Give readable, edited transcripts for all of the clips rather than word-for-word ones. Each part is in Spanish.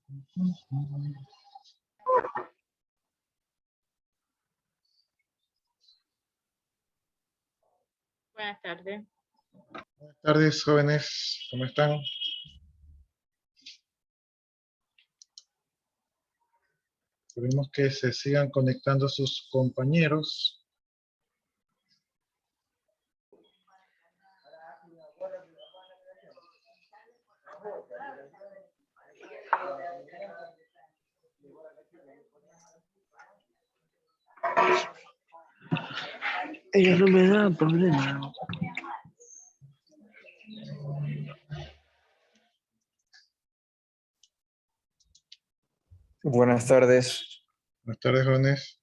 Buenas tardes. Buenas tardes, jóvenes. ¿Cómo están? Esperemos que se sigan conectando sus compañeros. Ellos no me dan problema. Buenas tardes. Buenas tardes, jóvenes.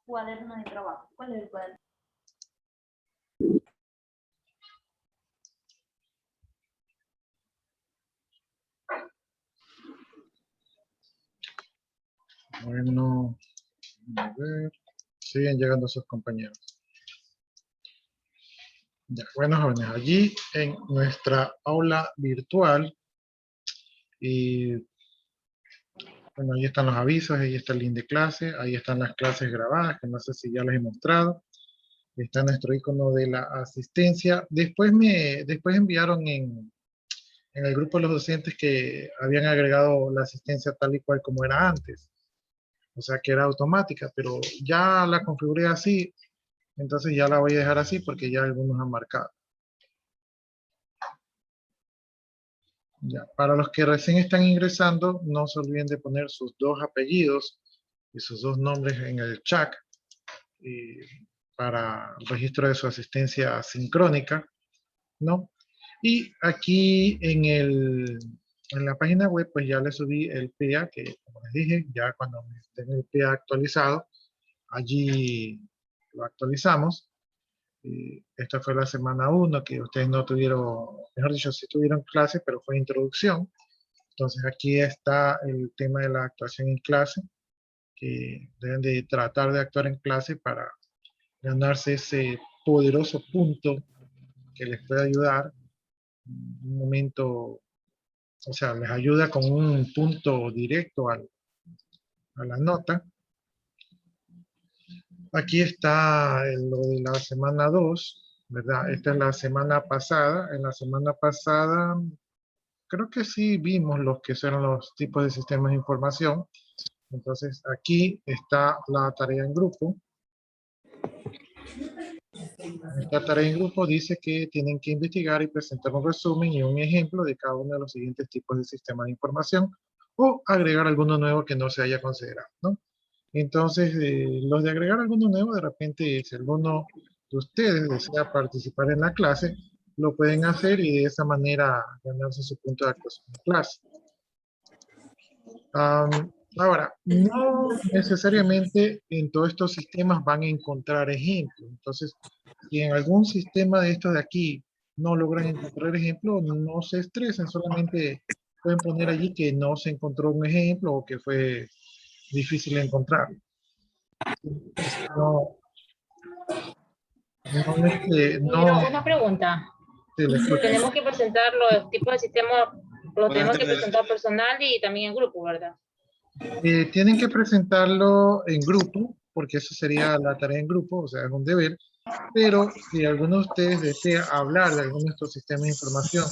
Cuaderno de trabajo. ¿Cuál es el cuaderno? Bueno, a ver. Siguen llegando sus compañeros. Ya, bueno, jóvenes, allí en nuestra aula virtual, y bueno, ahí están los avisos, ahí está el link de clase, ahí están las clases grabadas, que no sé si ya les he mostrado. Está nuestro icono de la asistencia. Después enviaron en el grupo de los docentes que habían agregado la asistencia tal y cual como era antes. O sea, que era automática, pero ya la configuré así, entonces ya la voy a dejar así porque ya algunos han marcado. Ya, para los que recién están ingresando, no se olviden de poner sus dos apellidos y sus dos nombres en el chat para el registro de su asistencia sincrónica, ¿no? Y aquí en la página web, pues ya les subí el PA, que como les dije, ya cuando estén el PA actualizado, allí lo actualizamos. Esta fue la semana 1, que ustedes no tuvieron, mejor dicho, sí tuvieron clase, pero fue introducción. Entonces aquí está el tema de la actuación en clase, que deben de tratar de actuar en clase para ganarse ese poderoso punto que les puede ayudar en un momento, o sea, les ayuda con un punto directo a la nota. Aquí está lo de la semana 2, ¿verdad? Esta es la semana pasada. En la semana pasada, creo que sí vimos los que son los tipos de sistemas de información. Entonces, aquí está la tarea en grupo. Esta tarea en grupo dice que tienen que investigar y presentar un resumen y un ejemplo de cada uno de los siguientes tipos de sistemas de información o agregar alguno nuevo que no se haya considerado, ¿no? Entonces, los de agregar alguno nuevo, de repente, si alguno de ustedes desea participar en la clase, lo pueden hacer y de esa manera ganarse su punto de actuación en clase. Ahora, no necesariamente en todos estos sistemas van a encontrar ejemplos. Entonces, si en algún sistema de estos de aquí no logran encontrar ejemplo, no se estresen, solamente pueden poner allí que no se encontró un ejemplo o que fue difícil encontrar. No, no, Una pregunta. sí, le escucho. Tenemos que presentar los tipos de sistemas, lo tenemos que presentar personal y también en grupo, ¿verdad? Tienen que presentarlo en grupo, porque eso sería la tarea en grupo, o sea, es un deber. Pero si alguno de ustedes desea hablar de alguno de estos sistemas de información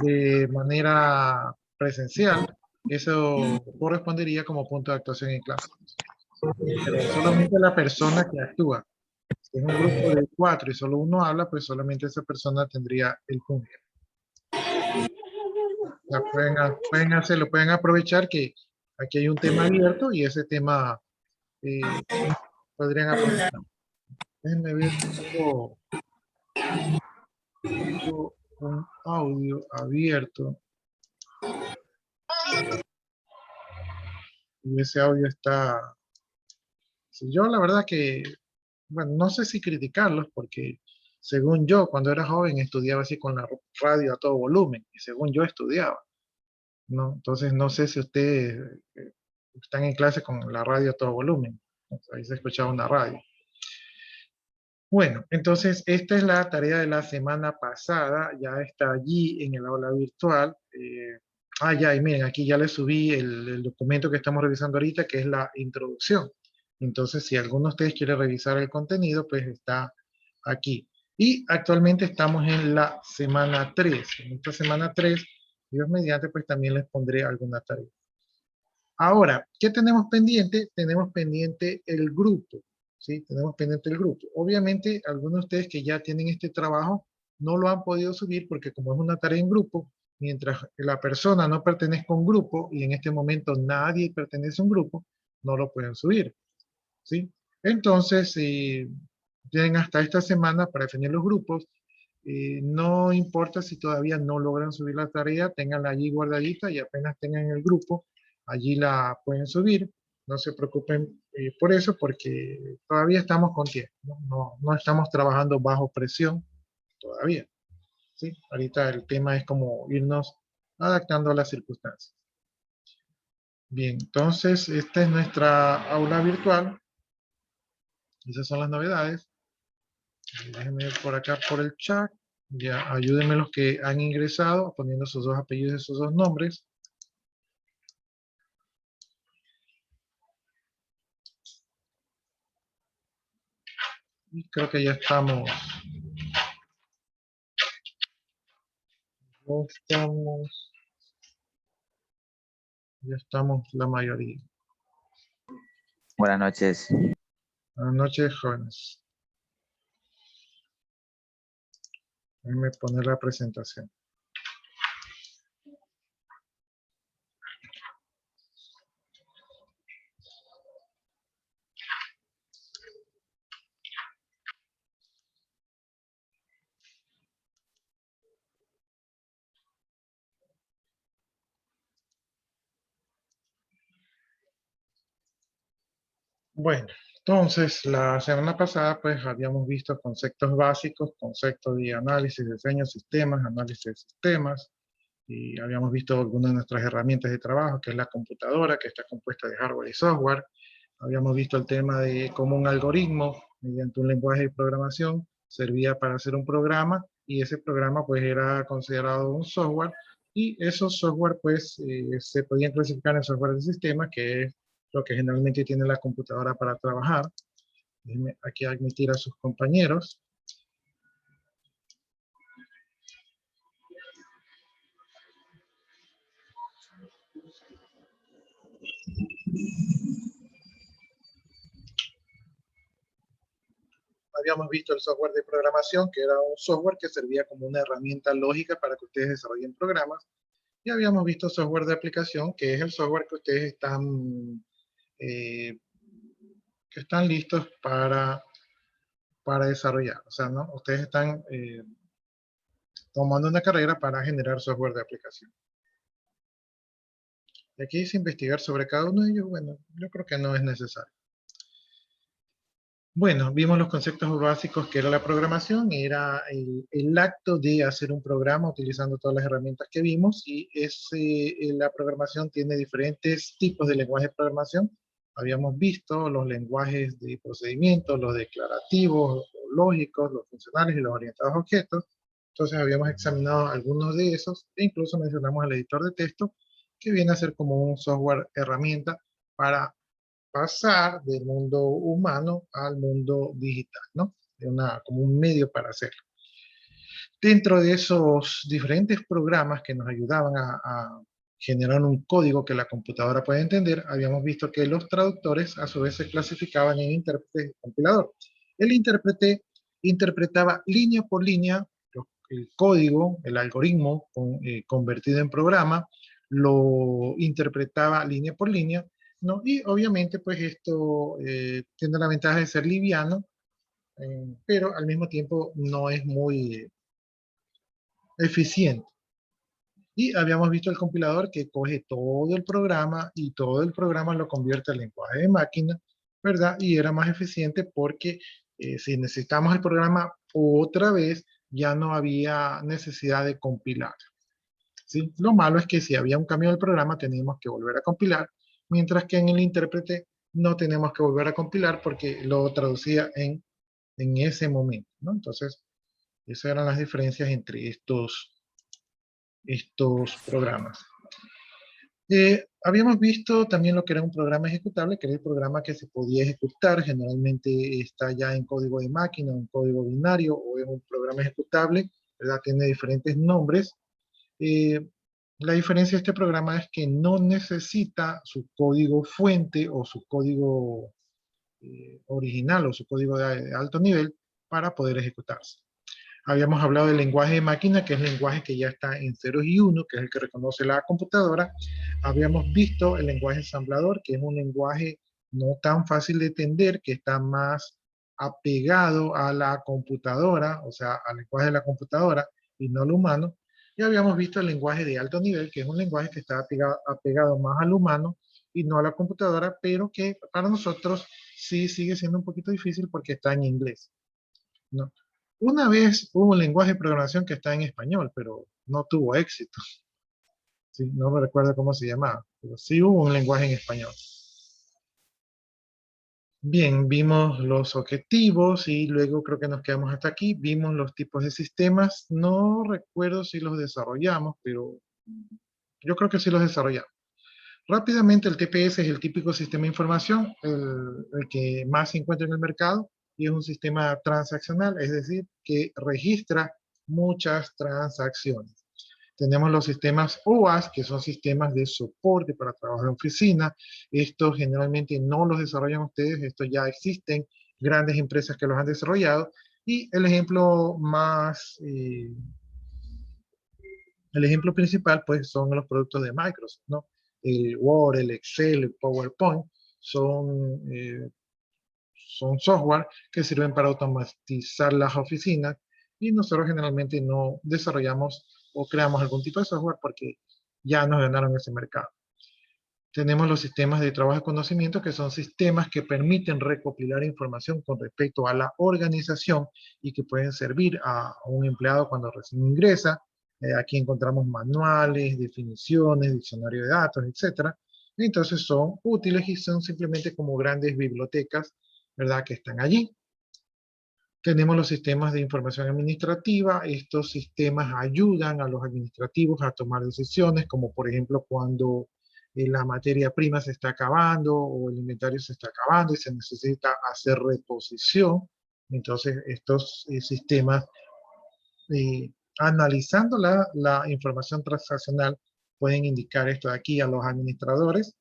de manera presencial, eso correspondería como punto de actuación en clase. Pero solamente la persona que actúa. Si es un grupo de 4 y solo uno habla, pues solamente esa persona tendría el punto. Ya pueden hacerlo, pueden aprovechar que aquí hay un tema abierto y ese tema podrían aprovechar. Déjenme ver si puedo Tengo un audio abierto y ese audio está... Si yo la verdad que, bueno, no sé si criticarlos porque según yo cuando era joven estudiaba así con la radio a todo volumen y según yo estudiaba, ¿no? Entonces no sé si ustedes están en clase con la radio a todo volumen. Ahí se escuchaba una radio. Bueno, entonces esta es la tarea de la semana pasada, ya está allí en el aula virtual. Ya, y miren, aquí ya les subí el documento que estamos revisando ahorita, que es la introducción. Entonces, si alguno de ustedes quiere revisar el contenido, pues está aquí. Y actualmente estamos en la semana 3. En esta semana 3, Dios mediante, pues también les pondré alguna tarea. Ahora, ¿qué tenemos pendiente? Tenemos pendiente el grupo, ¿sí? Tenemos pendiente el grupo. Obviamente, algunos de ustedes que ya tienen este trabajo no lo han podido subir porque como es una tarea en grupo, mientras la persona no pertenezca a un grupo y en este momento nadie pertenece a un grupo, no lo pueden subir, ¿sí? Entonces, tienen hasta esta semana para definir los grupos. No importa si todavía no logran subir la tarea, tenganla allí guardadita y apenas tengan el grupo, allí la pueden subir. No se preocupen por eso porque todavía estamos con tiempo. No estamos trabajando bajo presión todavía, ¿sí? Ahorita el tema es como irnos adaptando a las circunstancias. Bien, entonces esta es nuestra aula virtual. Esas son las novedades. Déjenme ver por acá por el chat. Ya, ayúdenme los que han ingresado poniendo sus dos apellidos y sus dos nombres. Y creo que ya estamos. Ya estamos la mayoría. Buenas noches. Buenas noches, jóvenes. Déjenme poner la presentación. Bueno, entonces la semana pasada pues habíamos visto conceptos básicos, conceptos de análisis, diseño de sistemas, análisis de sistemas, y habíamos visto algunas de nuestras herramientas de trabajo, que es la computadora, que está compuesta de hardware y software. Habíamos visto el tema de cómo un algoritmo, mediante un lenguaje de programación, servía para hacer un programa, y ese programa pues era considerado un software, y esos software pues se podían clasificar en software de sistema, que es lo que generalmente tiene la computadora para trabajar. Déjenme aquí admitir a sus compañeros. Habíamos visto el software de programación, que era un software que servía como una herramienta lógica para que ustedes desarrollen programas. Y habíamos visto software de aplicación, que es el software que ustedes están listos para desarrollar. O sea, ¿no? Ustedes están tomando una carrera para generar software de aplicación. Y aquí dice investigar sobre cada uno de ellos. Bueno, yo creo que no es necesario. Bueno, vimos los conceptos básicos que era la programación, era el acto de hacer un programa utilizando todas las herramientas que vimos, y la programación tiene diferentes tipos de lenguaje de programación. Habíamos visto los lenguajes de procedimientos, los declarativos, los lógicos, los funcionales y los orientados a objetos. Entonces habíamos examinado algunos de esos e incluso mencionamos el editor de texto, que viene a ser como un software herramienta para pasar del mundo humano al mundo digital, ¿no? Como un medio para hacerlo. Dentro de esos diferentes programas que nos ayudaban a generar un código que la computadora puede entender, habíamos visto que los traductores a su vez se clasificaban en intérprete y compilador. El intérprete interpretaba línea por línea el código, el algoritmo convertido en programa, lo interpretaba línea por línea, ¿no? Y obviamente pues esto tiene la ventaja de ser liviano, pero al mismo tiempo no es muy eficiente. Y habíamos visto el compilador que coge todo el programa y todo el programa lo convierte al lenguaje de máquina, ¿verdad? Y era más eficiente porque si necesitamos el programa otra vez, ya no había necesidad de compilar, ¿sí? Lo malo es que si había un cambio del programa, teníamos que volver a compilar, mientras que en el intérprete no tenemos que volver a compilar porque lo traducía en ese momento, ¿no? Entonces, esas eran las diferencias entre estos programas. Habíamos visto también lo que era un programa ejecutable, que era el programa que se podía ejecutar. Generalmente está ya en código de máquina, en código binario, o en un programa ejecutable, ¿verdad? Tiene diferentes nombres. La diferencia de este programa es que no necesita su código fuente o su código original o su código de alto nivel para poder ejecutarse. Habíamos hablado del lenguaje de máquina, que es el lenguaje que ya está en ceros y uno, que es el que reconoce la computadora. Habíamos visto el lenguaje ensamblador, que es un lenguaje no tan fácil de entender, que está más apegado a la computadora, o sea, al lenguaje de la computadora y no al humano. Y habíamos visto el lenguaje de alto nivel, que es un lenguaje que está apegado más al humano y no a la computadora, pero que para nosotros sí sigue siendo un poquito difícil porque está en inglés, ¿no? Una vez hubo un lenguaje de programación que está en español, pero no tuvo éxito. Sí, no me recuerdo cómo se llamaba, pero sí hubo un lenguaje en español. Bien, vimos los objetivos y luego creo que nos quedamos hasta aquí. Vimos los tipos de sistemas. No recuerdo si los desarrollamos, pero yo creo que sí los desarrollamos. Rápidamente, el TPS es el típico sistema de información, el que más se encuentra en el mercado, y es un sistema transaccional, es decir, que registra muchas transacciones. Tenemos los sistemas OAS, que son sistemas de soporte para trabajo de oficina. Estos generalmente no los desarrollan ustedes, estos ya existen, grandes empresas que los han desarrollado. Y el ejemplo el ejemplo principal, pues, son los productos de Microsoft, ¿no? El Word, el Excel, el PowerPoint, son software que sirven para automatizar las oficinas y nosotros generalmente no desarrollamos o creamos algún tipo de software porque ya nos ganaron ese mercado. Tenemos los sistemas de trabajo de conocimiento, que son sistemas que permiten recopilar información con respecto a la organización y que pueden servir a un empleado cuando recién ingresa. Aquí encontramos manuales, definiciones, diccionario de datos, etc. Entonces son útiles y son simplemente como grandes bibliotecas, ¿verdad?, que están allí. Tenemos los sistemas de información administrativa. Estos sistemas ayudan a los administrativos a tomar decisiones, como por ejemplo cuando la materia prima se está acabando o el inventario se está acabando y se necesita hacer reposición. Entonces estos sistemas, analizando la información transaccional, pueden indicar esto de aquí a los administradores.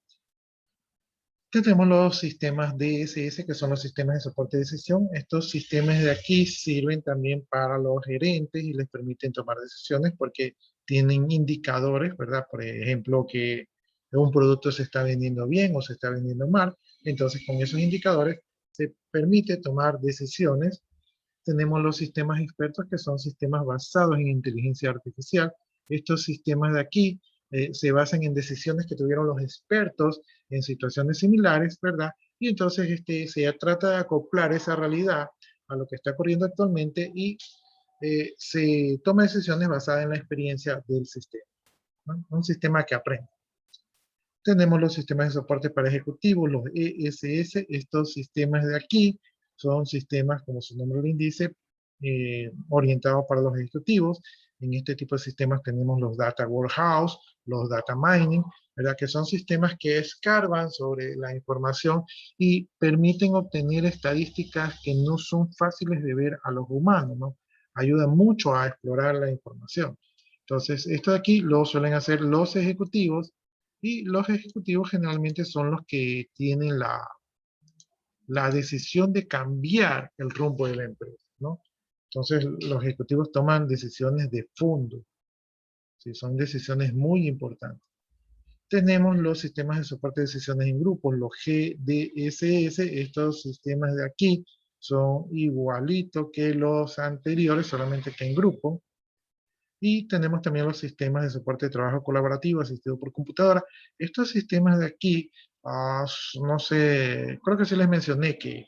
Tenemos los sistemas DSS, que son los sistemas de soporte de decisión. Estos sistemas de aquí sirven también para los gerentes y les permiten tomar decisiones porque tienen indicadores, ¿verdad? Por ejemplo, que un producto se está vendiendo bien o se está vendiendo mal. Entonces, con esos indicadores se permite tomar decisiones. Tenemos los sistemas expertos, que son sistemas basados en inteligencia artificial. Estos sistemas de aquí se basan en decisiones que tuvieron los expertos en situaciones similares, ¿verdad? Y entonces se trata de acoplar esa realidad a lo que está ocurriendo actualmente y se toma decisiones basadas en la experiencia del sistema, ¿no? Un sistema que aprende. Tenemos los sistemas de soporte para ejecutivos, los ESS. Estos sistemas de aquí son sistemas, como su nombre lo indica, orientados para los ejecutivos. En este tipo de sistemas tenemos los Data Warehouse, los Data Mining, ¿verdad? Que son sistemas que escarban sobre la información y permiten obtener estadísticas que no son fáciles de ver a los humanos, ¿no? Ayudan mucho a explorar la información. Entonces, esto de aquí lo suelen hacer los ejecutivos, y los ejecutivos generalmente son los que tienen la decisión de cambiar el rumbo de la empresa, ¿no? Entonces, los ejecutivos toman decisiones de fondo, ¿sí? Son decisiones muy importantes. Tenemos los sistemas de soporte de decisiones en grupos, los GDSS. Estos sistemas de aquí son igualitos que los anteriores, solamente que en grupo. Y tenemos también los sistemas de soporte de trabajo colaborativo asistido por computadora. Estos sistemas de aquí, no sé, creo que sí les mencioné que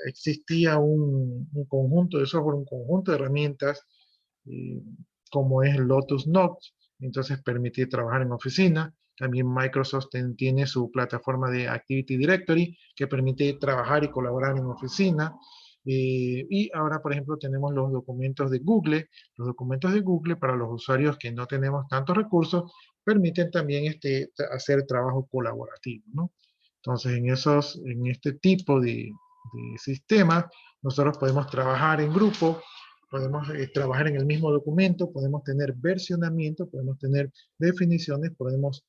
existía un conjunto de software, un conjunto de herramientas, eh, como es Lotus Notes, entonces permite trabajar en oficina. También Microsoft tiene su plataforma de Activity Directory que permite trabajar y colaborar en oficina. Y ahora, por ejemplo, tenemos los documentos de Google. Los documentos de Google para los usuarios que no tenemos tantos recursos permiten también hacer trabajo colaborativo, ¿no? Entonces, en este tipo de sistemas, nosotros podemos trabajar en grupo, podemos trabajar en el mismo documento, podemos tener versionamiento, podemos tener definiciones, podemos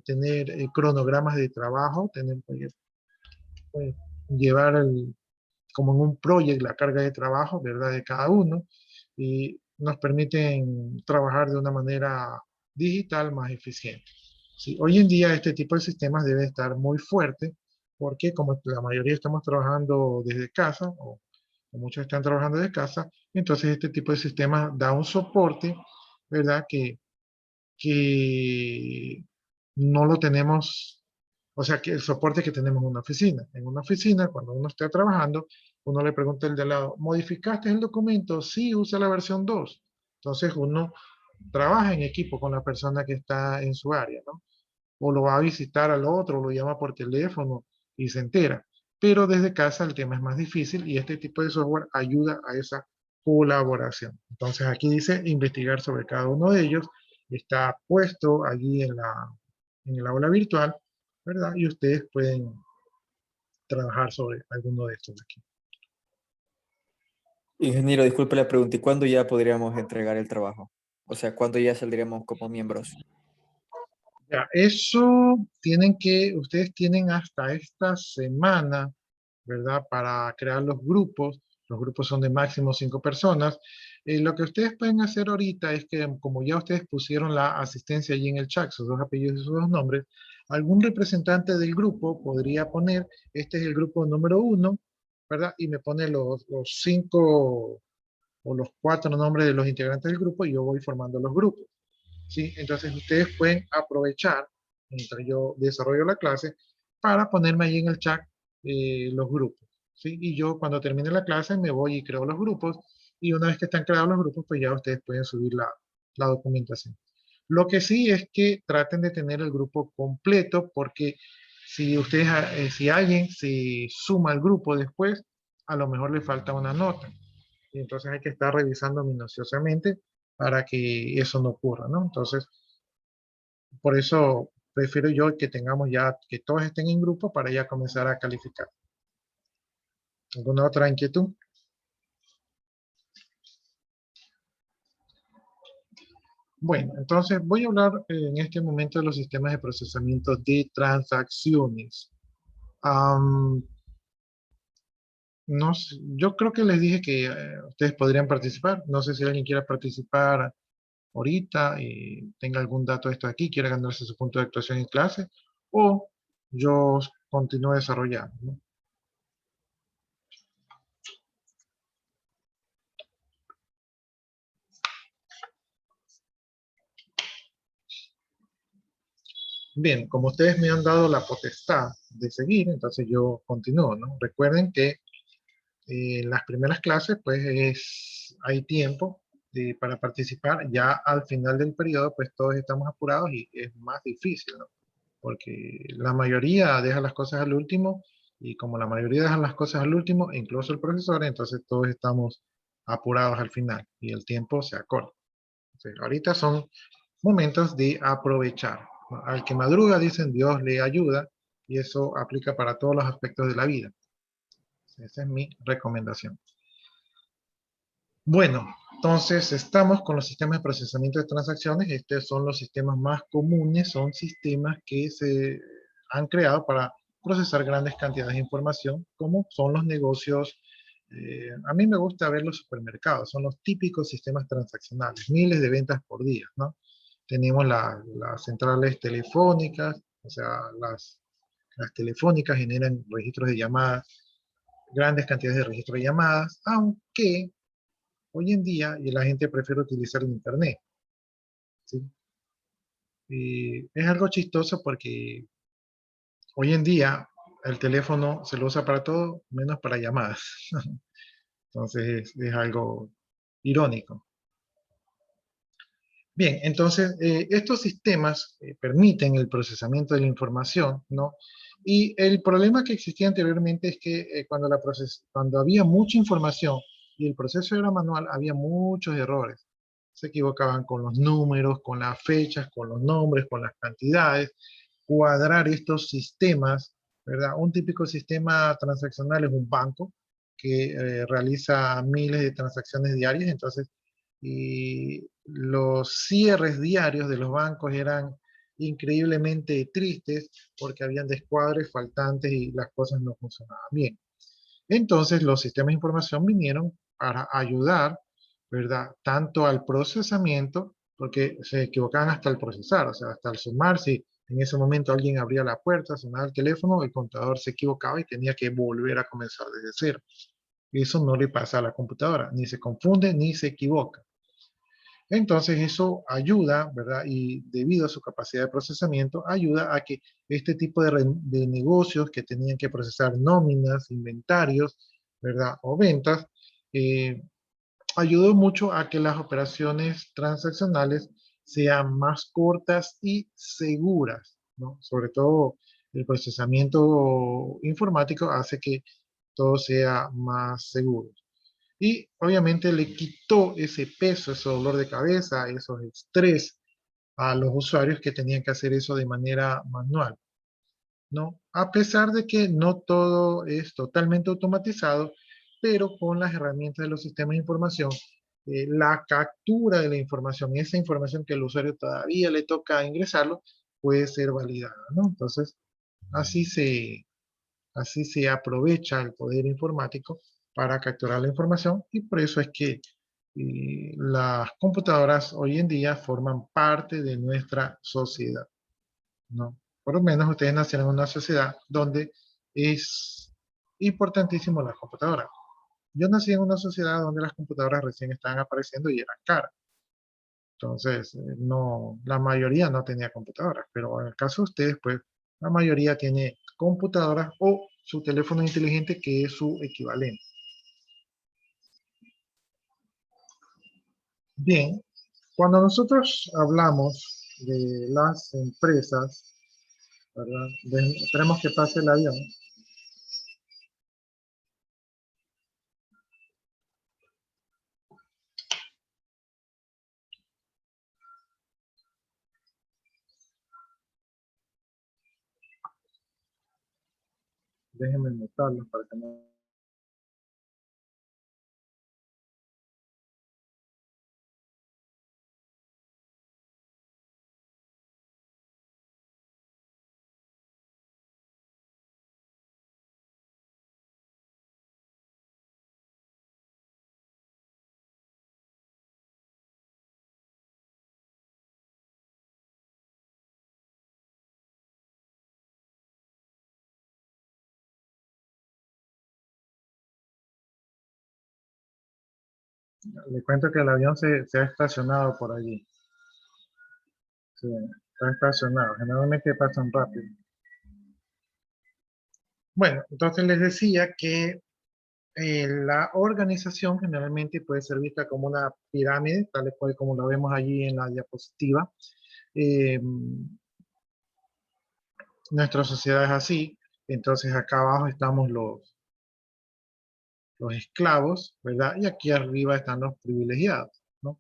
tener cronogramas de trabajo, pues, llevar como en un proyecto la carga de trabajo, ¿verdad? De cada uno, y nos permiten trabajar de una manera digital más eficiente. ¿Sí? Hoy en día este tipo de sistemas debe estar muy fuerte porque como la mayoría estamos trabajando desde casa o muchos están trabajando desde casa, entonces este tipo de sistemas da un soporte, ¿verdad? Que no lo tenemos, o sea, que el soporte que tenemos en una oficina. En una oficina, cuando uno está trabajando, uno le pregunta al de al lado, ¿modificaste el documento? Sí, usa la versión 2. Entonces uno trabaja en equipo con la persona que está en su área, ¿no? O lo va a visitar al otro, o lo llama por teléfono y se entera. Pero desde casa el tema es más difícil y este tipo de software ayuda a esa colaboración. Entonces aquí dice investigar sobre cada uno de ellos. Está puesto allí en el aula virtual, ¿verdad? Y ustedes pueden trabajar sobre alguno de estos de aquí. Ingeniero, disculpe la pregunta, ¿y cuándo ya podríamos entregar el trabajo? O sea, ¿cuándo ya saldríamos como miembros? Ya, ustedes tienen hasta esta semana, ¿verdad? Para crear los grupos. Los grupos son de máximo 5 personas. Lo que ustedes pueden hacer ahorita es que, como ya ustedes pusieron la asistencia allí en el chat, sus dos apellidos y sus dos nombres, algún representante del grupo podría poner, este es el grupo número 1, ¿verdad? Y me pone los 5 o los 4 nombres de los integrantes del grupo y yo voy formando los grupos. ¿Sí? Entonces ustedes pueden aprovechar, mientras yo desarrollo la clase, para ponerme ahí en el chat los grupos. ¿Sí? Y yo cuando termine la clase me voy y creo los grupos y una vez que están creados los grupos, pues ya ustedes pueden subir la documentación. Lo que sí es que traten de tener el grupo completo porque si ustedes, si alguien se suma al grupo después, a lo mejor le falta una nota. Y entonces hay que estar revisando minuciosamente para que eso no ocurra, ¿no? Entonces, por eso prefiero yo que tengamos ya, que todos estén en grupo para ya comenzar a calificar. ¿Alguna otra inquietud? Bueno, entonces voy a hablar en este momento de los sistemas de procesamiento de transacciones. No sé, yo creo que les dije que ustedes podrían participar. No sé si alguien quiera participar ahorita y tenga algún dato de esto aquí, quiera ganarse su punto de actuación en clase, o yo continúo desarrollando, ¿no? Bien, como ustedes me han dado la potestad de seguir, entonces yo continúo, ¿no? Recuerden que en las primeras clases, pues hay tiempo para participar. Ya al final del periodo, pues todos estamos apurados y es más difícil, ¿no? Porque la mayoría deja las cosas al último y como la mayoría deja las cosas al último, incluso el profesor, entonces todos estamos apurados al final y el tiempo se acorta. Entonces, ahorita son momentos de aprovechar, ¿no? Al que madruga, dicen, Dios le ayuda y eso aplica para todos los aspectos de la vida. Esa es mi recomendación. Bueno, entonces estamos con los sistemas de procesamiento de transacciones. Estos son los sistemas más comunes, son sistemas que se han creado para procesar grandes cantidades de información, como son los negocios. A mí me gusta ver los supermercados, son los típicos sistemas transaccionales, miles de ventas por día, ¿no? Tenemos las centrales telefónicas, o sea, las telefónicas generan registros de llamadas, grandes cantidades de registros de llamadas, aunque hoy en día y la gente prefiere utilizar el Internet. ¿Sí? Y es algo chistoso porque hoy en día el teléfono se lo usa para todo menos para llamadas. Entonces es algo irónico. Bien, entonces estos sistemas permiten el procesamiento de la información, ¿no? Y el problema que existía anteriormente es que cuando había mucha información y el proceso era manual, había muchos errores. Se equivocaban con los números, con las fechas, con los nombres, con las cantidades. Cuadrar estos sistemas, ¿verdad? Un típico sistema transaccional es un banco que realiza miles de transacciones diarias, entonces y los cierres diarios de los bancos eran increíblemente tristes porque habían descuadres, faltantes y las cosas no funcionaban bien. Entonces los sistemas de información vinieron para ayudar, ¿verdad? Tanto al procesamiento, porque se equivocaban hasta el procesar, o sea, hasta el sumar, si en ese momento alguien abría la puerta, sonaba el teléfono, el contador se equivocaba y tenía que volver a comenzar desde cero. Eso no le pasa a la computadora, ni se confunde ni se equivoca. Entonces eso ayuda, ¿verdad? Y debido a su capacidad de procesamiento, ayuda a que este tipo de negocios que tenían que procesar nóminas, inventarios, ¿verdad? O ventas, eh, ayudó mucho a que las operaciones transaccionales sean más cortas y seguras, ¿no? Sobre todo el procesamiento informático hace que todo sea más seguro. Y obviamente le quitó ese peso, ese dolor de cabeza, esos estrés a los usuarios que tenían que hacer eso de manera manual, ¿no? A pesar de que no todo es totalmente automatizado, pero con las herramientas de los sistemas de información, la captura de la información, esa información que el usuario todavía le toca ingresarlo, puede ser validada, ¿no? Entonces, así se, así se aprovecha el poder informático para capturar la información y por eso es que las computadoras hoy en día forman parte de nuestra sociedad, ¿no? Por lo menos ustedes nacieron en una sociedad donde es importantísimo la computadora. Yo nací en una sociedad donde las computadoras recién estaban apareciendo y eran caras. Entonces, no, la mayoría no tenía computadoras, pero en el caso de ustedes, pues, la mayoría tiene computadoras o su teléfono inteligente que es su equivalente. Bien, cuando nosotros hablamos de las empresas, ¿verdad? Esperemos que pase el avión. Déjenme anotarlo para que no... Le cuento que el avión se ha estacionado por allí. Sí, está estacionado. Generalmente pasan rápido. Bueno, entonces les decía que la organización generalmente puede ser vista como una pirámide, tal cual como lo vemos allí en la diapositiva. Eh, Nuestra sociedad es así. Entonces acá abajo estamos los esclavos, ¿verdad? Y aquí arriba están los privilegiados, ¿no?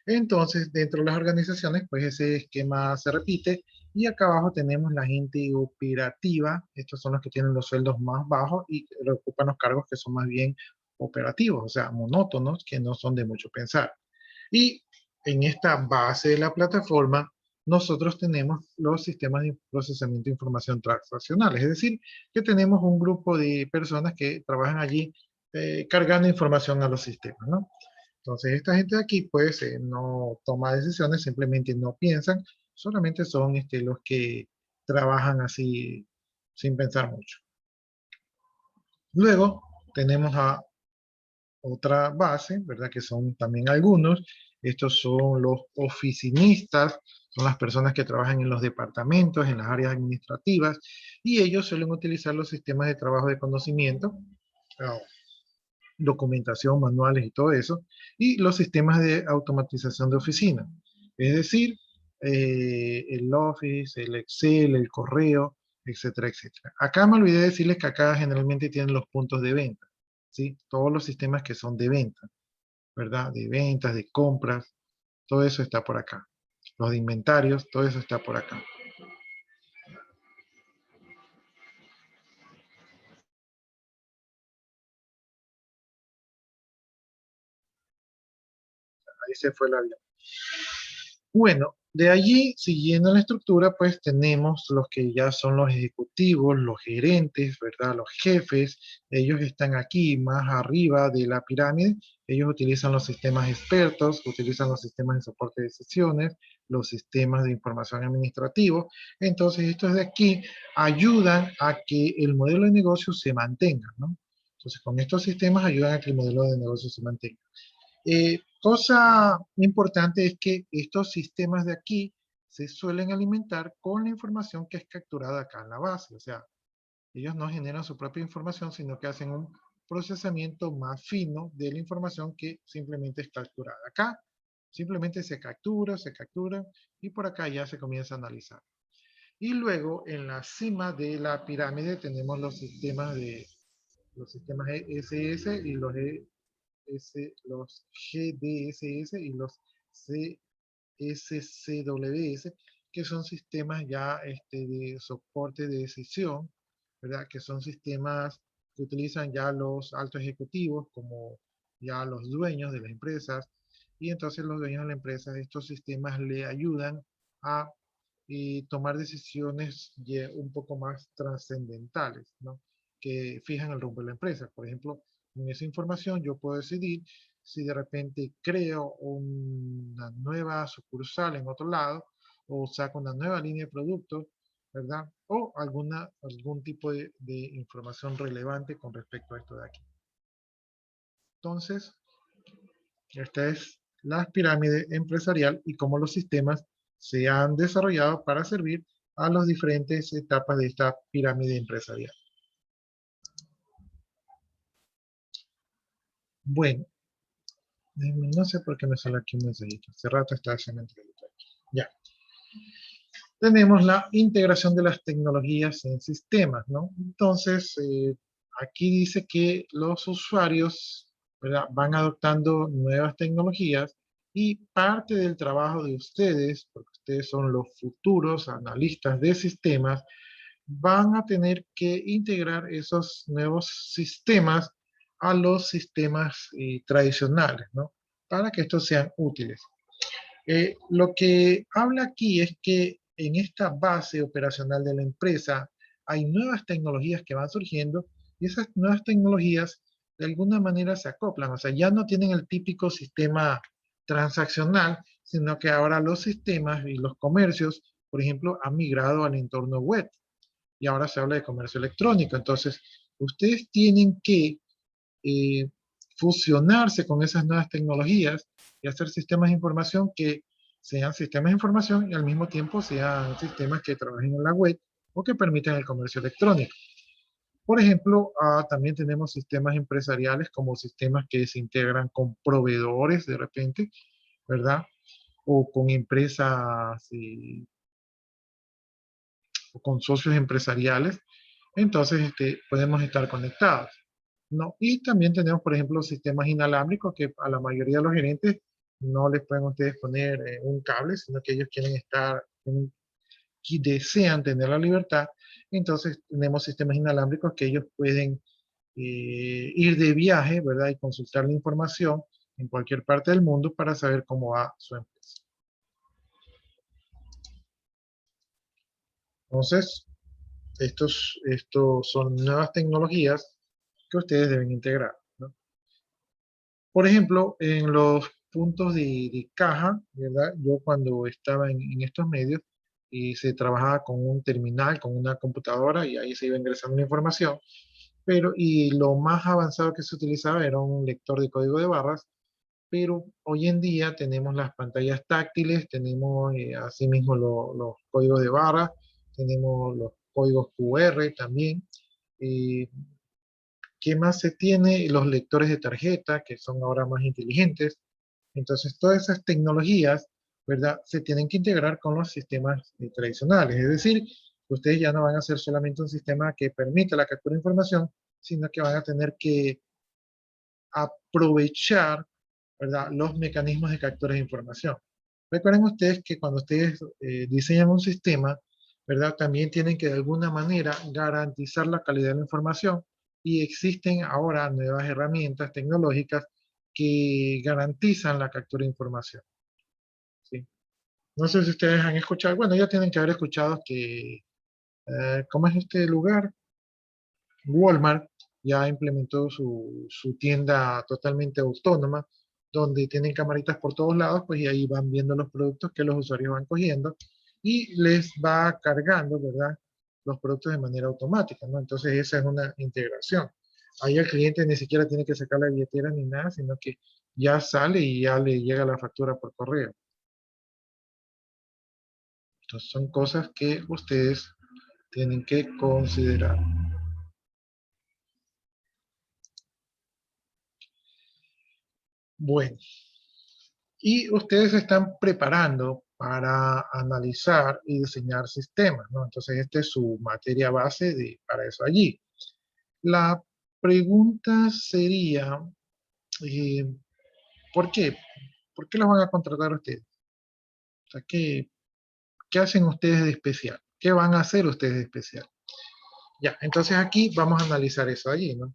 Entonces, dentro de las organizaciones, pues ese esquema se repite. Y acá abajo tenemos la gente operativa. Estos son los que tienen los sueldos más bajos y que ocupan los cargos que son más bien operativos, o sea, monótonos, que no son de mucho pensar. Y en esta base de la plataforma, nosotros tenemos los sistemas de procesamiento de información transaccionales. Es decir, que tenemos un grupo de personas que trabajan allí cargando información a los sistemas, ¿no? Entonces, esta gente de aquí, pues, no toma decisiones, simplemente no piensan, solamente son los que trabajan así sin pensar mucho. Luego, tenemos a otra base, ¿verdad? Que son también algunos. Estos son los oficinistas, son las personas que trabajan en los departamentos, en las áreas administrativas, y ellos suelen utilizar los sistemas de trabajo de conocimiento, documentación, manuales y todo eso, y los sistemas de automatización de oficina. Es decir, el Office, el Excel, el correo, etcétera, etcétera. Acá me olvidé decirles que acá generalmente tienen los puntos de venta, ¿sí? Todos los sistemas que son de venta, ¿verdad? De ventas, de compras, todo eso está por acá. Los de inventarios, todo eso está por acá. Ahí se fue el avión. Bueno, de allí, siguiendo la estructura, pues tenemos los que ya son los ejecutivos, los gerentes, ¿verdad? Los jefes, ellos están aquí más arriba de la pirámide. Ellos utilizan los sistemas expertos, utilizan los sistemas de soporte de sesiones, los sistemas de información administrativo. Entonces, estos de aquí ayudan a que el modelo de negocio se mantenga, ¿no? Entonces, con estos sistemas ayudan a que el modelo de negocio se mantenga. Cosa importante es que estos sistemas de aquí se suelen alimentar con la información que es capturada acá en la base. O sea, ellos no generan su propia información, sino que hacen un procesamiento más fino de la información que simplemente es capturada. Acá simplemente se captura, y por acá ya se comienza a analizar. Y luego en la cima de la pirámide tenemos los sistemas SS y los GDSS y los CSCWS, que son sistemas ya de soporte de decisión, ¿verdad? Que son sistemas que utilizan ya los altos ejecutivos como ya los dueños de las empresas, y entonces los dueños de la empresa, estos sistemas le ayudan a tomar decisiones un poco más trascendentales, ¿no? Que fijan el rumbo de la empresa. Por ejemplo, con esa información yo puedo decidir si de repente creo una nueva sucursal en otro lado o saco una nueva línea de productos, ¿verdad? O algún tipo de información relevante con respecto a esto de aquí. Entonces, esta es la pirámide empresarial y cómo los sistemas se han desarrollado para servir a las diferentes etapas de esta pirámide empresarial. Bueno, no sé por qué me sale aquí un mensajito. Hace rato estaba haciendo entrevista. Ya. Tenemos la integración de las tecnologías en sistemas, ¿no? Entonces, aquí dice que los usuarios, ¿verdad?, van adoptando nuevas tecnologías y parte del trabajo de ustedes, porque ustedes son los futuros analistas de sistemas, van a tener que integrar esos nuevos sistemas a los sistemas tradicionales, ¿no? Para que estos sean útiles. Lo que habla aquí es que en esta base operacional de la empresa hay nuevas tecnologías que van surgiendo y esas nuevas tecnologías de alguna manera se acoplan, o sea, ya no tienen el típico sistema transaccional, sino que ahora los sistemas y los comercios, por ejemplo, han migrado al entorno web y ahora se habla de comercio electrónico. Entonces, ustedes tienen que fusionarse con esas nuevas tecnologías y hacer sistemas de información que sean sistemas de información y al mismo tiempo sean sistemas que trabajen en la web o que permitan el comercio electrónico. Por ejemplo, también tenemos sistemas empresariales como sistemas que se integran con proveedores de repente, ¿verdad? O con empresas o con socios empresariales. Entonces, podemos estar conectados, ¿no? Y también tenemos, por ejemplo, sistemas inalámbricos que a la mayoría de los gerentes no les pueden ustedes poner un cable, sino que ellos quieren estar, y desean tener la libertad. Entonces tenemos sistemas inalámbricos que ellos pueden ir de viaje, ¿verdad? Y consultar la información en cualquier parte del mundo para saber cómo va su empresa. Entonces, estos son nuevas tecnologías que ustedes deben integrar, ¿no? Por ejemplo, en los puntos de caja, ¿verdad? Yo cuando estaba en estos medios y se trabajaba con un terminal, con una computadora y ahí se iba ingresando la información. pero, y lo más avanzado que se utilizaba era un lector de código de barras, pero hoy en día tenemos las pantallas táctiles, tenemos asimismo los códigos de barras, tenemos los códigos QR también. eh, ¿Qué más se tiene? Los lectores de tarjeta, que son ahora más inteligentes. Entonces, todas esas tecnologías, ¿verdad? Se tienen que integrar con los sistemas tradicionales. Es decir, ustedes ya no van a ser solamente un sistema que permita la captura de información, sino que van a tener que aprovechar, ¿verdad?, los mecanismos de captura de información. Recuerden ustedes que cuando ustedes diseñan un sistema, ¿verdad?, también tienen que de alguna manera garantizar la calidad de la información, y existen ahora nuevas herramientas tecnológicas que garantizan la captura de información. ¿Sí? No sé si ustedes han escuchado, bueno, ya tienen que haber escuchado que, ¿cómo es este lugar? Walmart ya implementó su tienda totalmente autónoma, donde tienen camaritas por todos lados, pues y ahí van viendo los productos que los usuarios van cogiendo y les va cargando, ¿verdad?, los productos de manera automática, ¿no? Entonces esa es una integración. Ahí el cliente ni siquiera tiene que sacar la billetera ni nada, sino que ya sale y ya le llega la factura por correo. Entonces son cosas que ustedes tienen que considerar. Bueno, y ustedes se están preparando para analizar y diseñar sistemas, ¿no? Entonces, esta es su materia base para eso allí. La pregunta sería, eh, ¿por qué? ¿Por qué los van a contratar ustedes? O sea, ¿qué hacen ustedes de especial? ¿Qué van a hacer ustedes de especial? Ya, entonces aquí vamos a analizar eso allí, ¿no?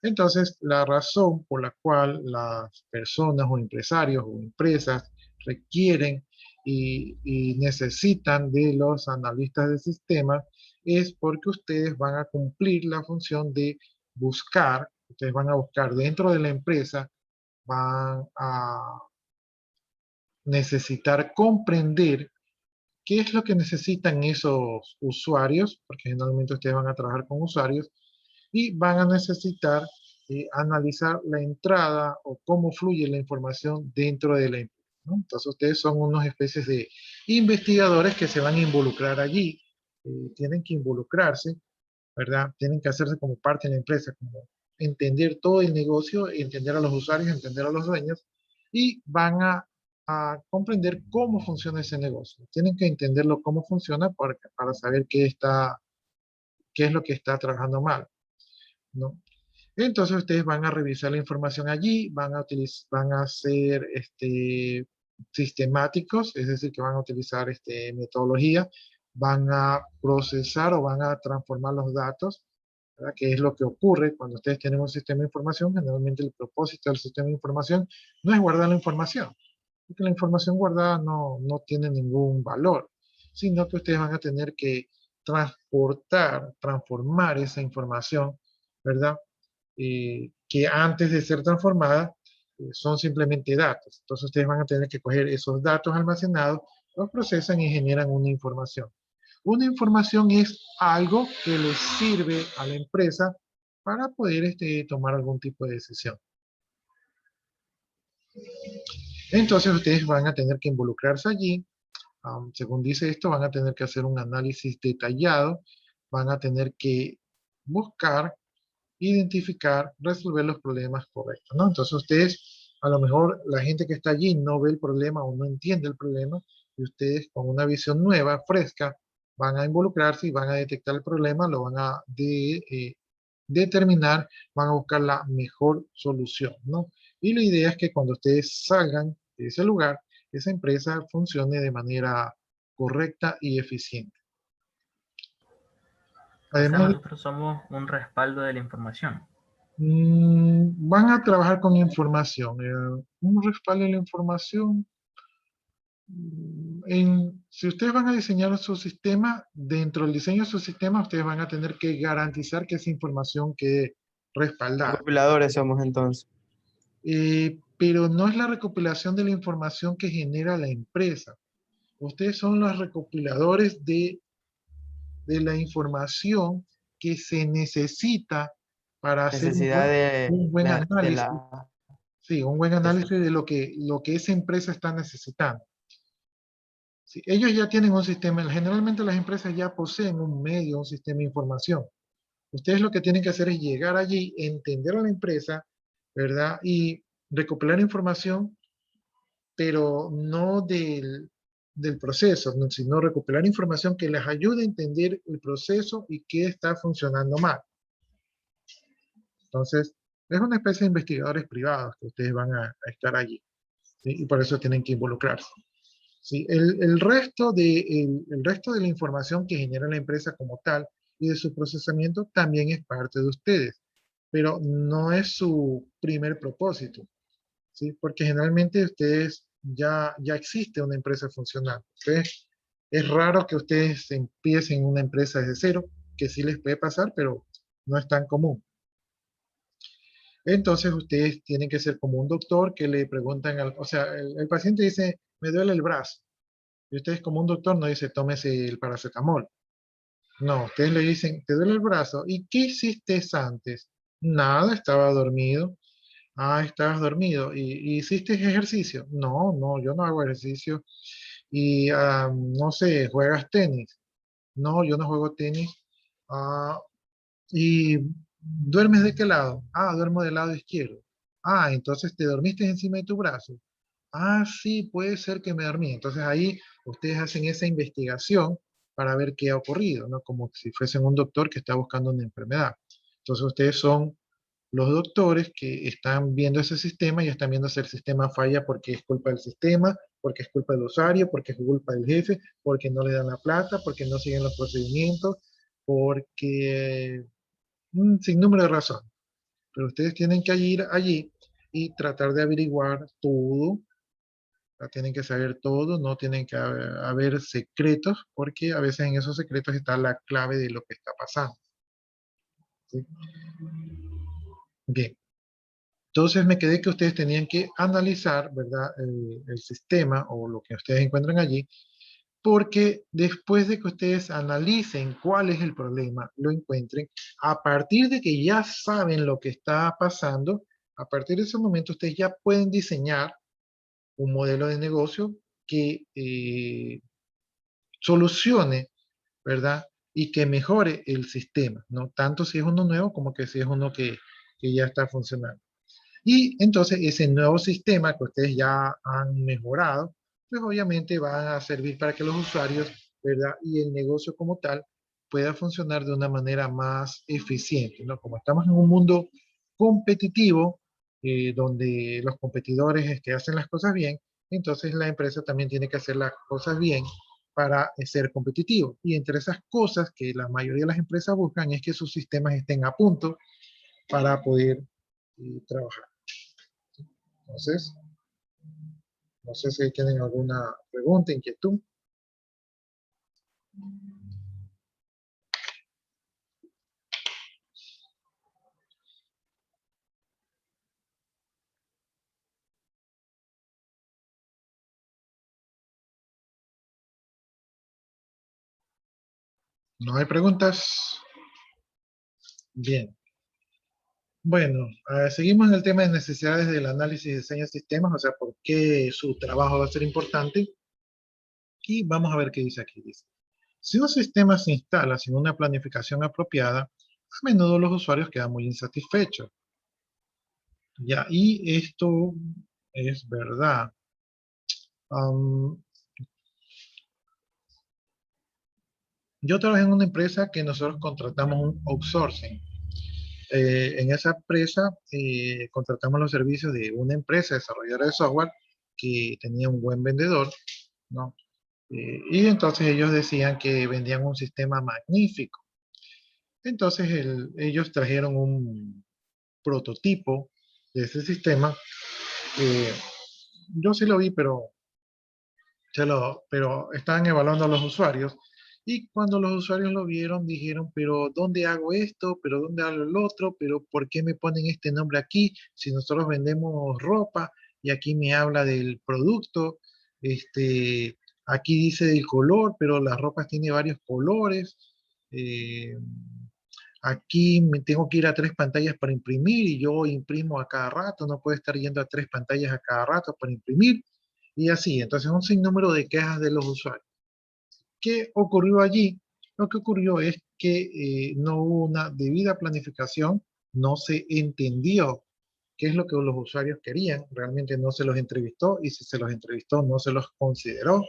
Entonces, la razón por la cual las personas o empresarios o empresas requieren y necesitan de los analistas de sistemas es porque ustedes van a cumplir la función de buscar, ustedes van a buscar dentro de la empresa, van a necesitar comprender qué es lo que necesitan esos usuarios, porque generalmente ustedes van a trabajar con usuarios, y van a necesitar analizar la entrada o cómo fluye la información dentro de la empresa, ¿no? Entonces ustedes son unas especies de investigadores que se van a involucrar allí, tienen que involucrarse, ¿verdad? Tienen que hacerse como parte de la empresa, como entender todo el negocio, entender a los usuarios, entender a los dueños, y van a comprender cómo funciona ese negocio. Tienen que entenderlo cómo funciona para saber qué es lo que está trabajando mal, ¿no? Entonces ustedes van a revisar la información allí, van a ser sistemáticos, es decir, que van a utilizar metodología, van a procesar o van a transformar los datos, ¿verdad?, que es lo que ocurre cuando ustedes tienen un sistema de información. Generalmente el propósito del sistema de información no es guardar la información, porque la información guardada no tiene ningún valor, sino que ustedes van a tener que transportar, transformar esa información, ¿verdad?, que antes de ser transformada son simplemente datos. Entonces ustedes van a tener que coger esos datos almacenados, los procesan y generan una información. Una información es algo que les sirve a la empresa para poder tomar algún tipo de decisión. Entonces ustedes van a tener que involucrarse allí. Según dice esto, van a tener que hacer un análisis detallado, van a tener que buscar, identificar, resolver los problemas correctos, ¿no? Entonces ustedes, a lo mejor la gente que está allí no ve el problema o no entiende el problema, y ustedes con una visión nueva, fresca, van a involucrarse y van a detectar el problema, lo van a determinar, van a buscar la mejor solución, ¿no? Y la idea es que cuando ustedes salgan de ese lugar, esa empresa funcione de manera correcta y eficiente. O sea, Además, nosotros somos un respaldo de la información. van a trabajar con información. Un respaldo de la información. Si ustedes van a diseñar su sistema, dentro del diseño de su sistema, ustedes van a tener que garantizar que esa información quede respaldada. Recopiladores somos entonces. Pero no es la recopilación de la información que genera la empresa. Ustedes son los recopiladores de la información que se necesita para hacer Necesidad un buen de análisis. la... Sí, un buen análisis de lo que esa empresa está necesitando. Sí, ellos ya tienen un sistema, generalmente las empresas ya poseen un medio, un sistema de información. Ustedes lo que tienen que hacer es llegar allí, entender a la empresa, ¿verdad? Y recopilar información, pero no del proceso, sino recopilar información que les ayude a entender el proceso y qué está funcionando mal. Entonces, es una especie de investigadores privados que ustedes van a estar allí, ¿sí? Y por eso tienen que involucrarse. ¿Sí? El resto el resto de la información que genera la empresa como tal y de su procesamiento también es parte de ustedes, pero no es su primer propósito, ¿sí? Porque generalmente ustedes ya existe una empresa funcionando. Entonces, es raro que ustedes empiecen una empresa desde cero, que sí les puede pasar, pero no es tan común. Entonces ustedes tienen que ser como un doctor que le preguntan, o sea, el paciente dice, me duele el brazo. Y ustedes como un doctor no dice, tómese el paracetamol. No, ustedes le dicen, te duele el brazo. ¿Y qué hiciste antes? Nada, estaba dormido. Ah, estabas dormido. ¿Y hiciste ejercicio? No, no, yo no hago ejercicio. Y no sé, ¿juegas tenis? No, yo no juego tenis. Ah, ¿y duermes de qué lado? Ah, duermo del lado izquierdo. Ah, entonces te dormiste encima de tu brazo. Ah, sí, puede ser que me dormí. Entonces ahí ustedes hacen esa investigación para ver qué ha ocurrido, ¿no? Como si fuesen un doctor que está buscando una enfermedad. Entonces ustedes son los doctores que están viendo ese sistema y están viendo si el sistema falla porque es culpa del sistema, porque es culpa del usuario, porque es culpa del jefe, porque no le dan la plata, porque no siguen los procedimientos, porque un sinnúmero de razones. Pero ustedes tienen que ir allí y tratar de averiguar todo. Tienen que saber todo, no tienen que haber secretos, porque a veces en esos secretos está la clave de lo que está pasando. ¿Sí? Bien, entonces me quedé que ustedes tenían que analizar, ¿verdad? El sistema o lo que ustedes encuentran allí, porque después de que ustedes analicen cuál es el problema, lo encuentren, a partir de que ya saben lo que está pasando, a partir de ese momento ustedes ya pueden diseñar un modelo de negocio que solucione, ¿verdad? Y que mejore el sistema, ¿no? Tanto si es uno nuevo como que si es uno que ya está funcionando. Y entonces ese nuevo sistema que ustedes ya han mejorado, pues obviamente va a servir para que los usuarios, ¿verdad? Y el negocio como tal pueda funcionar de una manera más eficiente, ¿no? Como estamos en un mundo competitivo, donde los competidores hacen las cosas bien, entonces la empresa también tiene que hacer las cosas bien para ser competitivo. Y entre esas cosas que la mayoría de las empresas buscan es que sus sistemas estén a punto para poder trabajar. Entonces, no sé si tienen alguna pregunta, inquietud. ¿No hay preguntas? Bien. Bueno, seguimos en el tema de necesidades del análisis y diseño de sistemas, o sea, por qué su trabajo va a ser importante. Y vamos a ver qué dice aquí. Dice, si un sistema se instala sin una planificación apropiada, a menudo los usuarios quedan muy insatisfechos. Ya, y esto es verdad. Yo trabajé en una empresa que nosotros contratamos un outsourcing. En esa empresa contratamos los servicios de una empresa desarrolladora de software que tenía un buen vendedor, ¿no? Y entonces ellos decían que vendían un sistema magnífico. Entonces ellos trajeron un prototipo de ese sistema. eh, yo sí lo vi, pero estaban evaluando a los usuarios. Y cuando los usuarios lo vieron, dijeron, pero ¿dónde hago esto? ¿Pero dónde hago el otro? ¿Pero por qué me ponen este nombre aquí? Si nosotros vendemos ropa y aquí me habla del producto, aquí dice del color, pero las ropas tiene varios colores. Aquí me tengo que ir a 3 pantallas para imprimir y yo imprimo a cada rato, no puedo estar yendo a 3 pantallas a cada rato para imprimir y así. Entonces, un sinnúmero de quejas de los usuarios. ¿Qué ocurrió allí? Lo que ocurrió es que no hubo una debida planificación, no se entendió qué es lo que los usuarios querían, realmente no se los entrevistó y si se los entrevistó no se los consideró.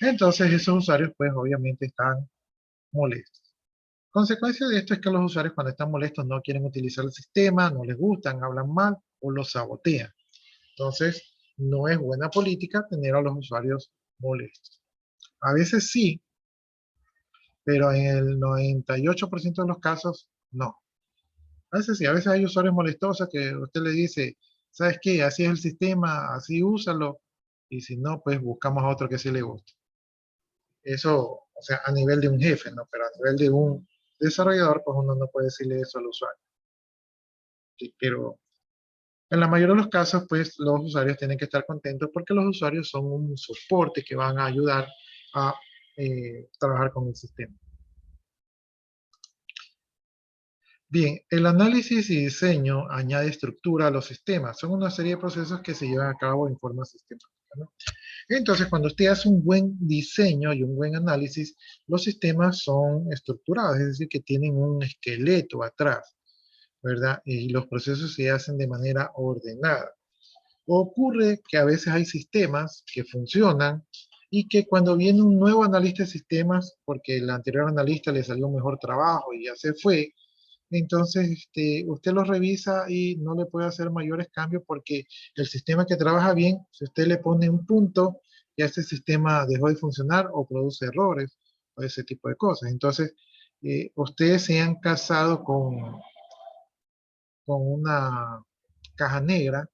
Entonces esos usuarios pues obviamente están molestos. Consecuencia de esto es que los usuarios cuando están molestos no quieren utilizar el sistema, no les gustan, hablan mal o los sabotean. Entonces no es buena política tener a los usuarios molestos. A veces sí, pero en el 98% de los casos no. A veces sí, a veces hay usuarios molestosos que usted le dice, ¿sabes qué? Así es el sistema, así úsalo, y si no, pues buscamos a otro que sí le guste. Eso, o sea, a nivel de un jefe, ¿no? Pero a nivel de un desarrollador, pues uno no puede decirle eso al usuario. Sí, pero en la mayoría de los casos, pues los usuarios tienen que estar contentos porque los usuarios son un soporte que van a ayudar a trabajar con el sistema. Bien, el análisis y diseño añade estructura a los sistemas. Son una serie de procesos que se llevan a cabo en forma sistemática, ¿no? Entonces, cuando usted hace un buen diseño y un buen análisis, los sistemas son estructurados, es decir, que tienen un esqueleto atrás, ¿verdad? Y los procesos se hacen de manera ordenada. Ocurre que a veces hay sistemas que funcionan y que cuando viene un nuevo analista de sistemas, porque el anterior analista le salió un mejor trabajo y ya se fue, entonces usted lo revisa y no le puede hacer mayores cambios porque el sistema que trabaja bien, si usted le pone un punto, ya ese sistema dejó de funcionar o produce errores o ese tipo de cosas. Entonces, ustedes se han casado con una caja negra,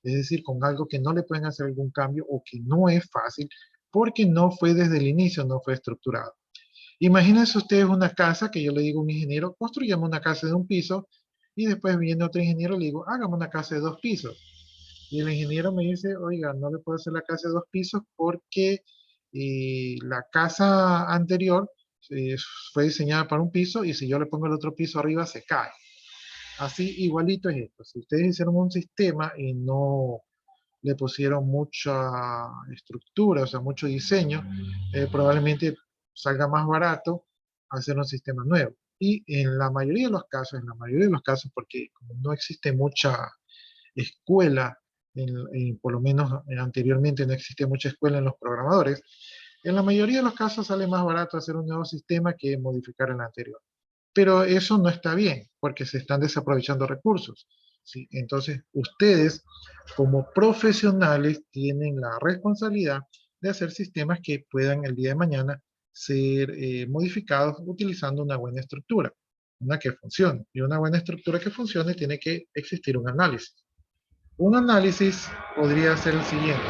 es decir, con algo que no le pueden hacer algún cambio o que no es fácil porque no fue desde el inicio, no fue estructurado. Imagínense ustedes una casa que yo le digo a un ingeniero, construyamos una casa de un piso y después viene otro ingeniero y le digo, hagamos una casa de 2 pisos. Y el ingeniero me dice, oiga, no le puedo hacer la casa de 2 pisos porque la casa anterior eh, fue diseñada para un piso y si yo le pongo el otro piso arriba se cae. Así igualito es esto. Si ustedes hicieron un sistema y no le pusieron mucha estructura, o sea, mucho diseño, probablemente salga más barato hacer un sistema nuevo. Y en la mayoría de los casos, porque como no existe mucha escuela, por lo menos anteriormente no existe mucha escuela en los programadores, en la mayoría de los casos sale más barato hacer un nuevo sistema que modificar el anterior. Pero eso no está bien, porque se están desaprovechando recursos, ¿sí? Entonces, ustedes, como profesionales, tienen la responsabilidad de hacer sistemas que puedan el día de mañana ser modificados utilizando una buena estructura, una que funcione. Y una buena estructura que funcione tiene que existir un análisis. Un análisis podría ser el siguiente.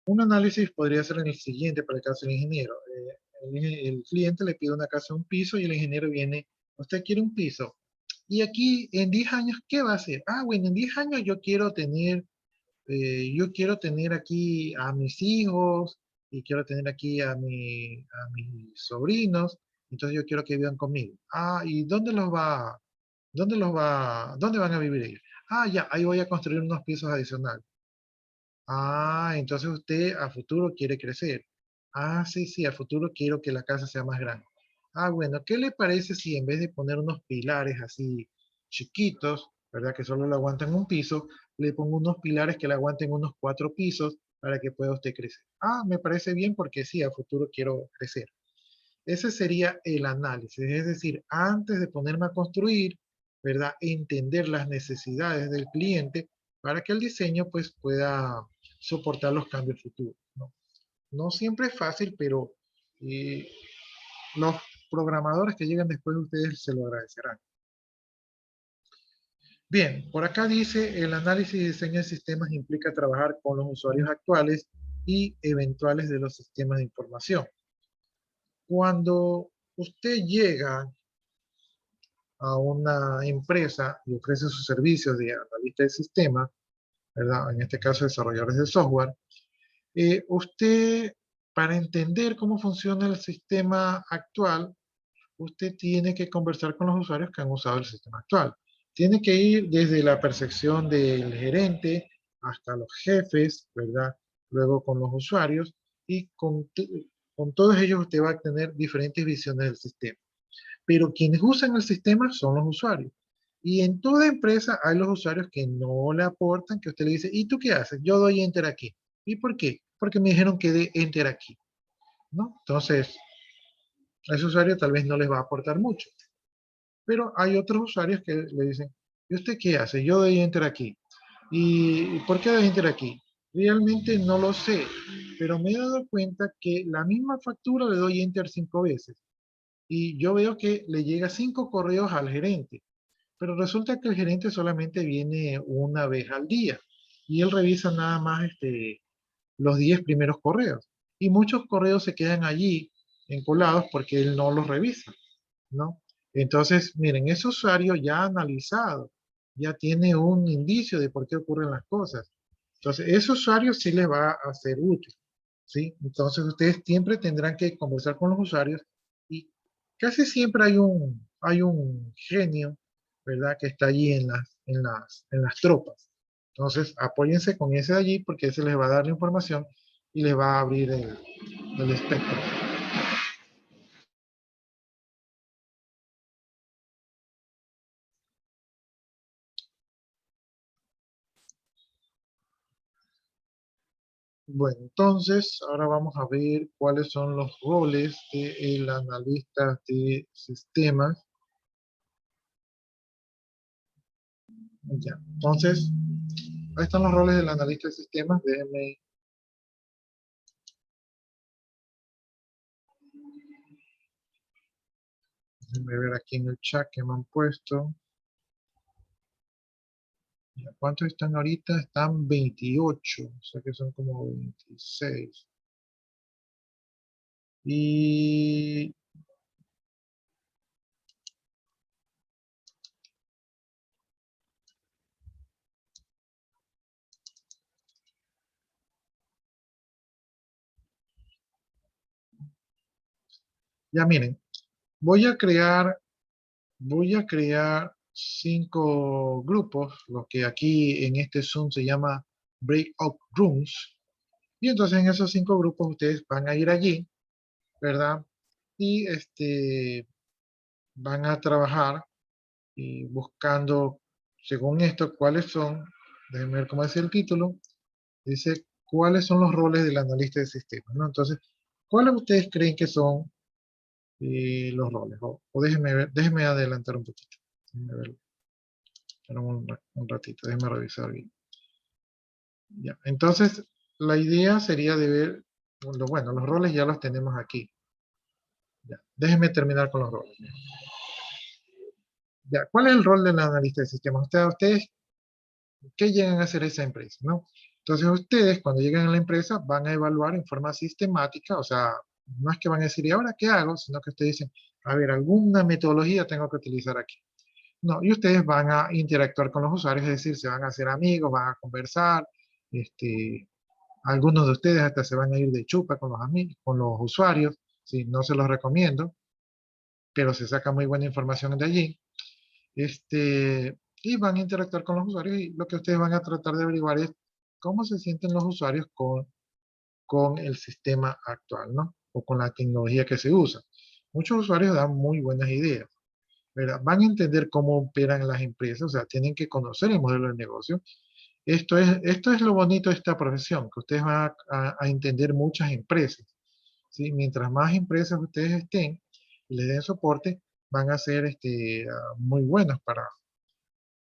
Un análisis podría ser el siguiente para el caso del ingeniero. El cliente le pide una casa, un piso, y el ingeniero viene, usted quiere un piso. Y aquí en 10 años, ¿qué va a hacer? Ah, bueno, en 10 años yo quiero tener aquí a mis hijos y quiero tener aquí a mis sobrinos, entonces yo quiero que vivan conmigo. Ah, ¿y dónde van a vivir ellos? Ah, ya, ahí voy a construir unos pisos adicionales. Ah, entonces usted a futuro quiere crecer. Ah, sí, sí, a futuro quiero que la casa sea más grande. Ah, bueno, ¿qué le parece si en vez de poner unos pilares así chiquitos, ¿verdad? Que solo le aguantan un piso, le pongo unos pilares que le aguanten unos 4 pisos para que pueda usted crecer. Ah, me parece bien porque sí, a futuro quiero crecer. Ese sería el análisis, es decir, antes de ponerme a construir, ¿verdad? Entender las necesidades del cliente para que el diseño pues pueda soportar los cambios futuros, ¿no? No siempre es fácil, pero eh, los programadores que llegan después de ustedes se lo agradecerán. Bien, por acá dice, el análisis y diseño de sistemas implica trabajar con los usuarios actuales y eventuales de los sistemas de información. Cuando usted llega a una empresa y ofrece sus servicios de analista de sistema, ¿verdad? En este caso desarrolladores de software, Usted, para entender cómo funciona el sistema actual, usted tiene que conversar con los usuarios que han usado el sistema actual. Tiene que ir desde la percepción del gerente hasta los jefes, ¿verdad? Luego con los usuarios y con todos ellos usted va a tener diferentes visiones del sistema. Pero quienes usan el sistema son los usuarios. Y en toda empresa hay los usuarios que no le aportan, que usted le dice, ¿y tú qué haces? Yo doy enter aquí. ¿Y por qué? Porque me dijeron que dé enter aquí, ¿no? Entonces, a ese usuario tal vez no les va a aportar mucho. Pero hay otros usuarios que le dicen, ¿y usted qué hace? Yo doy enter aquí. ¿Y por qué doy enter aquí? Realmente no lo sé, pero me he dado cuenta que la misma factura le doy enter 5 veces. Y yo veo que le llega 5 correos al gerente. Pero resulta que el gerente solamente viene una vez al día. Y él revisa nada más los 10 primeros correos. Y muchos correos se quedan allí encolados porque él no los revisa, ¿no? Entonces, miren, ese usuario ya ha analizado, ya tiene un indicio de por qué ocurren las cosas. Entonces, ese usuario sí les va a ser útil, ¿sí? Entonces, ustedes siempre tendrán que conversar con los usuarios y casi siempre hay un genio, ¿verdad? Que está allí en las tropas. Entonces, apóyense con ese de allí porque ese les va a dar la información y les va a abrir el espectro. Bueno, entonces ahora vamos a ver cuáles son los roles del analista de sistemas. Ya, entonces, ahí están los roles del analista de sistemas. Déjenme ver aquí en el chat que me han puesto. Ya, ¿cuántos están ahorita? Están 28, o sea que son como 26. Y ya miren, voy a crear 5 grupos, lo que aquí en este Zoom se llama Breakout Rooms. Y entonces en esos 5 grupos ustedes van a ir allí, ¿verdad? Y van a trabajar y buscando, según esto, cuáles son, déjenme ver cómo dice el título, dice cuáles son los roles del analista de sistemas, ¿no? Entonces, ¿cuáles ustedes creen que son los roles? O déjenme ver, déjenme adelantar un poquito. Déjenme ver, un ratito, déjenme revisar bien. Ya, entonces, la idea sería de ver, bueno, los roles ya los tenemos aquí. Ya, déjenme terminar con los roles. Ya, ¿cuál es el rol del analista de sistemas? Ustedes, ¿qué llegan a hacer esa empresa, no? Entonces, ustedes, cuando llegan a la empresa, van a evaluar en forma sistemática, o sea, no es que van a decir, ¿y ahora qué hago? Sino que ustedes dicen, a ver, alguna metodología tengo que utilizar aquí. No, y ustedes van a interactuar con los usuarios, es decir, se van a hacer amigos, van a conversar, algunos de ustedes hasta se van a ir de chupa con los amigos, con los usuarios, ¿sí? No se los recomiendo, pero se saca muy buena información de allí. Y van a interactuar con los usuarios y lo que ustedes van a tratar de averiguar es cómo se sienten los usuarios con el sistema actual, ¿no? O con la tecnología que se usa. Muchos usuarios dan muy buenas ideas, ¿verdad? Van a entender cómo operan las empresas, o sea, tienen que conocer el modelo de negocio. Esto es lo bonito de esta profesión, que ustedes van a entender muchas empresas, ¿sí? Mientras más empresas ustedes estén y les den soporte, van a ser muy buenos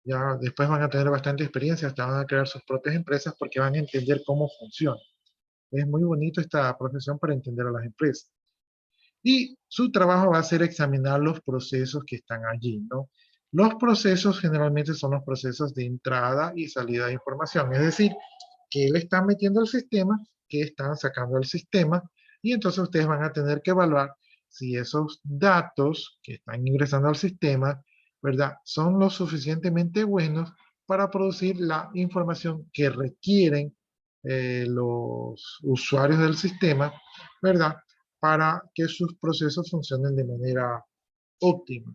ya después van a tener bastante experiencia, hasta van a crear sus propias empresas porque van a entender cómo funciona. Es muy bonito esta profesión para entender a las empresas. Y su trabajo va a ser examinar los procesos que están allí, ¿no? Los procesos generalmente son los procesos de entrada y salida de información, es decir, que le están metiendo al sistema, que están sacando al sistema, y entonces ustedes van a tener que evaluar si esos datos que están ingresando al sistema, ¿verdad? Son lo suficientemente buenos para producir la información que requieren los usuarios del sistema, ¿verdad? Para que sus procesos funcionen de manera óptima,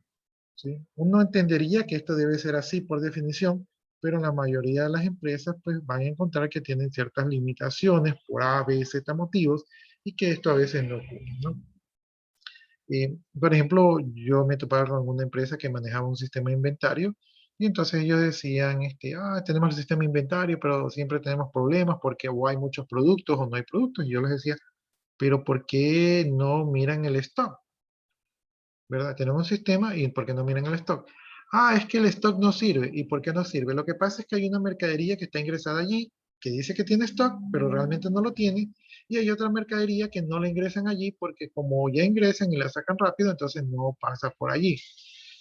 ¿sí? Uno entendería que esto debe ser así por definición, pero la mayoría de las empresas pues van a encontrar que tienen ciertas limitaciones por A, B, Z motivos y que esto a veces no ocurre, ¿no? Por ejemplo, yo me topaba con alguna empresa que manejaba un sistema de inventario y entonces ellos decían, tenemos el sistema de inventario, pero siempre tenemos problemas porque o hay muchos productos o no hay productos. Y yo les decía, pero ¿por qué no miran el stock? ¿Verdad? Tenemos un sistema y ¿por qué no miran el stock? Ah, es que el stock no sirve. ¿Y por qué no sirve? Lo que pasa es que hay una mercadería que está ingresada allí, que dice que tiene stock, pero realmente no lo tiene. Y hay otra mercadería que no la ingresan allí porque como ya ingresan y la sacan rápido, entonces no pasa por allí.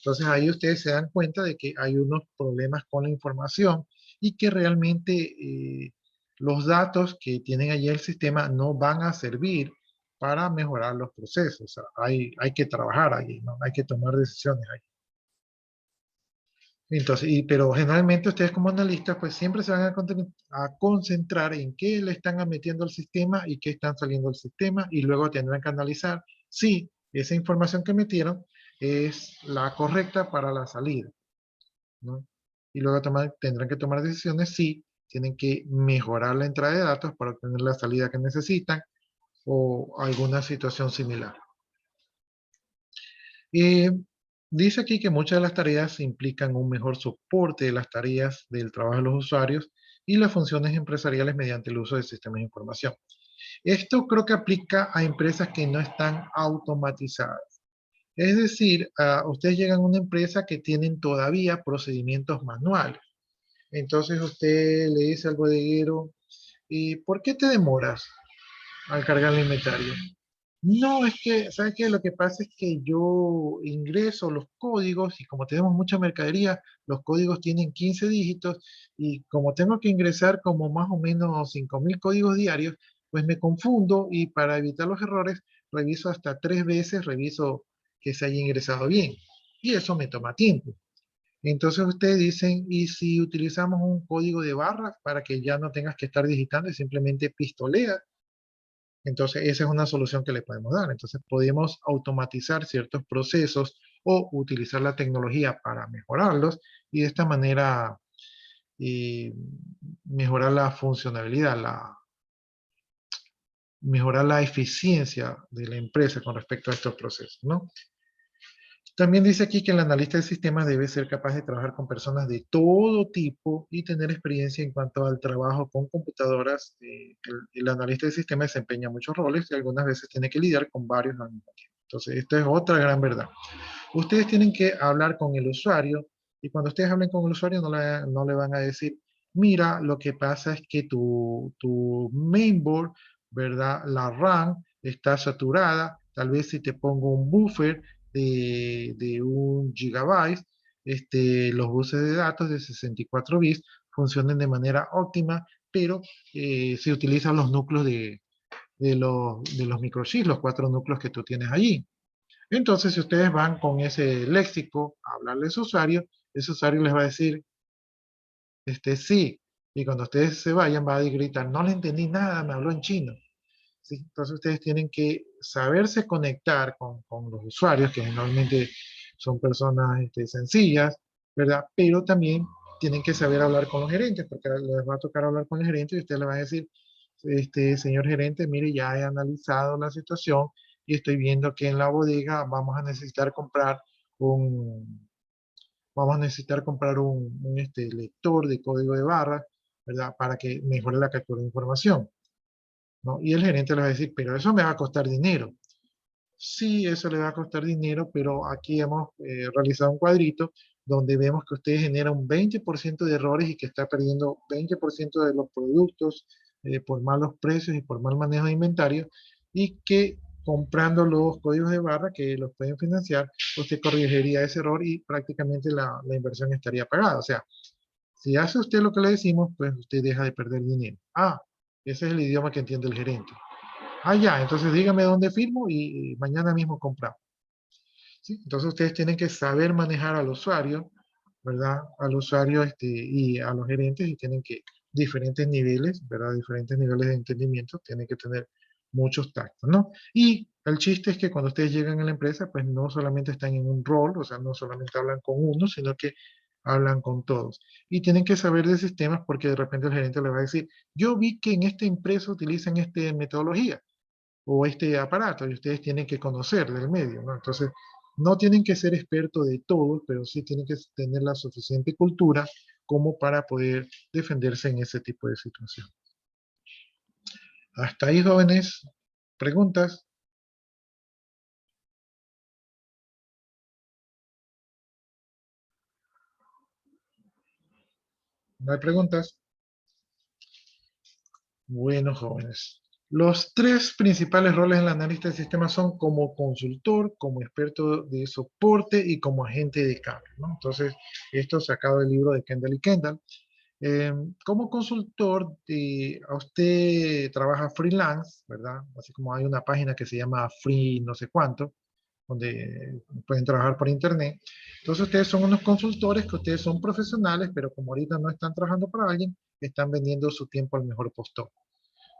Entonces ahí ustedes se dan cuenta de que hay unos problemas con la información y que realmente los datos que tienen allí el sistema no van a servir para mejorar los procesos. O sea, hay que trabajar allí, ¿no? Hay que tomar decisiones allí. Entonces, pero generalmente ustedes como analistas pues siempre se van a concentrar en qué le están metiendo al sistema y qué están saliendo del sistema y luego tendrán que analizar si esa información que metieron es la correcta para la salida, ¿no? Y luego tendrán que tomar decisiones si tienen que mejorar la entrada de datos para obtener la salida que necesitan o alguna situación similar. Dice aquí que muchas de las tareas implican un mejor soporte de las tareas del trabajo de los usuarios y las funciones empresariales mediante el uso de sistemas de información. Esto creo que aplica a empresas que no están automatizadas. Es decir, ustedes llegan a una empresa que tienen todavía procedimientos manuales. Entonces usted le dice al bodeguero, ¿y por qué te demoras al cargar el inventario? No, es que, ¿sabes qué? Lo que pasa es que yo ingreso los códigos y como tenemos mucha mercadería, los códigos tienen 15 dígitos y como tengo que ingresar como más o menos 5.000 códigos diarios, pues me confundo y para evitar los errores, reviso hasta 3 veces, reviso que se haya ingresado bien. Y eso me toma tiempo. Entonces ustedes dicen, ¿y si utilizamos un código de barras para que ya no tengas que estar digitando y simplemente pistoleas? Entonces, esa es una solución que le podemos dar. Entonces, podemos automatizar ciertos procesos o utilizar la tecnología para mejorarlos y de esta manera mejorar la funcionalidad, mejorar la eficiencia de la empresa con respecto a estos procesos, ¿no? También dice aquí que el analista de sistemas debe ser capaz de trabajar con personas de todo tipo y tener experiencia en cuanto al trabajo con computadoras. El analista de sistemas desempeña muchos roles y algunas veces tiene que lidiar con varios al mismo tiempo. Entonces, esta es otra gran verdad. Ustedes tienen que hablar con el usuario y cuando ustedes hablen con el usuario no le van a decir, mira, lo que pasa es que tu mainboard, ¿verdad? La RAM está saturada, tal vez si te pongo un buffer de 1 GB, los buses de datos de 64 bits funcionen de manera óptima, pero se utilizan los núcleos de los microchips, los 4 núcleos que tú tienes allí. Entonces, si ustedes van con ese léxico a hablarle a su usuario, ese usuario les va a decir, sí, y cuando ustedes se vayan va a gritar, no le entendí nada, me habló en chino. ¿Sí? Entonces ustedes tienen que saberse conectar con los usuarios, que generalmente son personas sencillas, ¿verdad? Pero también tienen que saber hablar con los gerentes, porque les va a tocar hablar con el gerente y ustedes le van a decir, señor gerente, mire, ya he analizado la situación y estoy viendo que en la bodega vamos a necesitar comprar un, lector de código de barras, ¿verdad? Para que mejore la captura de información, ¿no? Y el gerente le va a decir, pero eso me va a costar dinero. Sí, eso le va a costar dinero, pero aquí hemos realizado un cuadrito donde vemos que usted genera un 20% de errores y que está perdiendo 20% de los productos por malos precios y por mal manejo de inventario y que comprando los códigos de barra que los pueden financiar, usted corregiría ese error y prácticamente la inversión estaría pagada. O sea, si hace usted lo que le decimos, pues usted deja de perder dinero. Ah, ese es el idioma que entiende el gerente. Ah, ya, entonces dígame dónde firmo y mañana mismo compramos. ¿Sí? Entonces ustedes tienen que saber manejar al usuario, ¿verdad? Al usuario y a los gerentes y tienen que diferentes niveles, ¿verdad? Diferentes niveles de entendimiento, tienen que tener muchos tactos, ¿no? Y el chiste es que cuando ustedes llegan a la empresa, pues no solamente están en un rol, o sea, no solamente hablan con uno, sino que hablan con todos. Y tienen que saber de sistemas porque de repente el gerente les va a decir, yo vi que en esta empresa utilizan esta metodología o este aparato y ustedes tienen que conocer del medio, ¿no? Entonces, no tienen que ser expertos de todo, pero sí tienen que tener la suficiente cultura como para poder defenderse en ese tipo de situación. Hasta ahí, jóvenes. ¿Preguntas? ¿No hay preguntas? Bueno, jóvenes. Los tres principales roles del analista de sistemas son como consultor, como experto de soporte y como agente de cambio, ¿no? Entonces, esto sacado del libro de Kendall y Kendall. Como consultor, a usted trabaja freelance, ¿verdad? Así como hay una página que se llama Free no sé cuánto, donde pueden trabajar por internet. Entonces ustedes son unos consultores que ustedes son profesionales, pero como ahorita no están trabajando para alguien, están vendiendo su tiempo al mejor postor,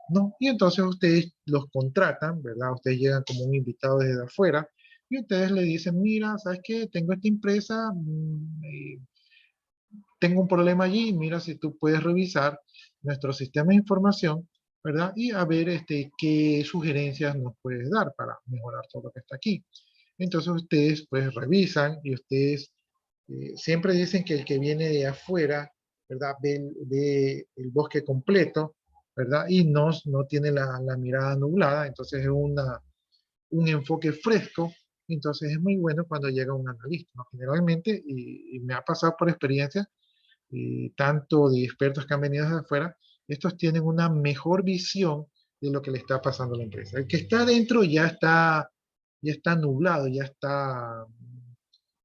¿no? Y entonces ustedes los contratan, ¿verdad? Ustedes llegan como un invitado desde afuera y ustedes le dicen, mira, ¿sabes qué? Tengo esta empresa, tengo un problema allí, mira si tú puedes revisar nuestro sistema de información, ¿verdad? Y a ver qué sugerencias nos puedes dar para mejorar todo lo que está aquí. Entonces ustedes pues revisan y ustedes siempre dicen que el que viene de afuera, ¿verdad? Ve el bosque completo, ¿verdad? Y no tiene la mirada nublada, entonces es un enfoque fresco. Entonces es muy bueno cuando llega un analista, ¿no? Generalmente, y me ha pasado por experiencia, tanto de expertos que han venido desde afuera, estos tienen una mejor visión de lo que le está pasando a la empresa. El que está adentro ya está nublado, ya está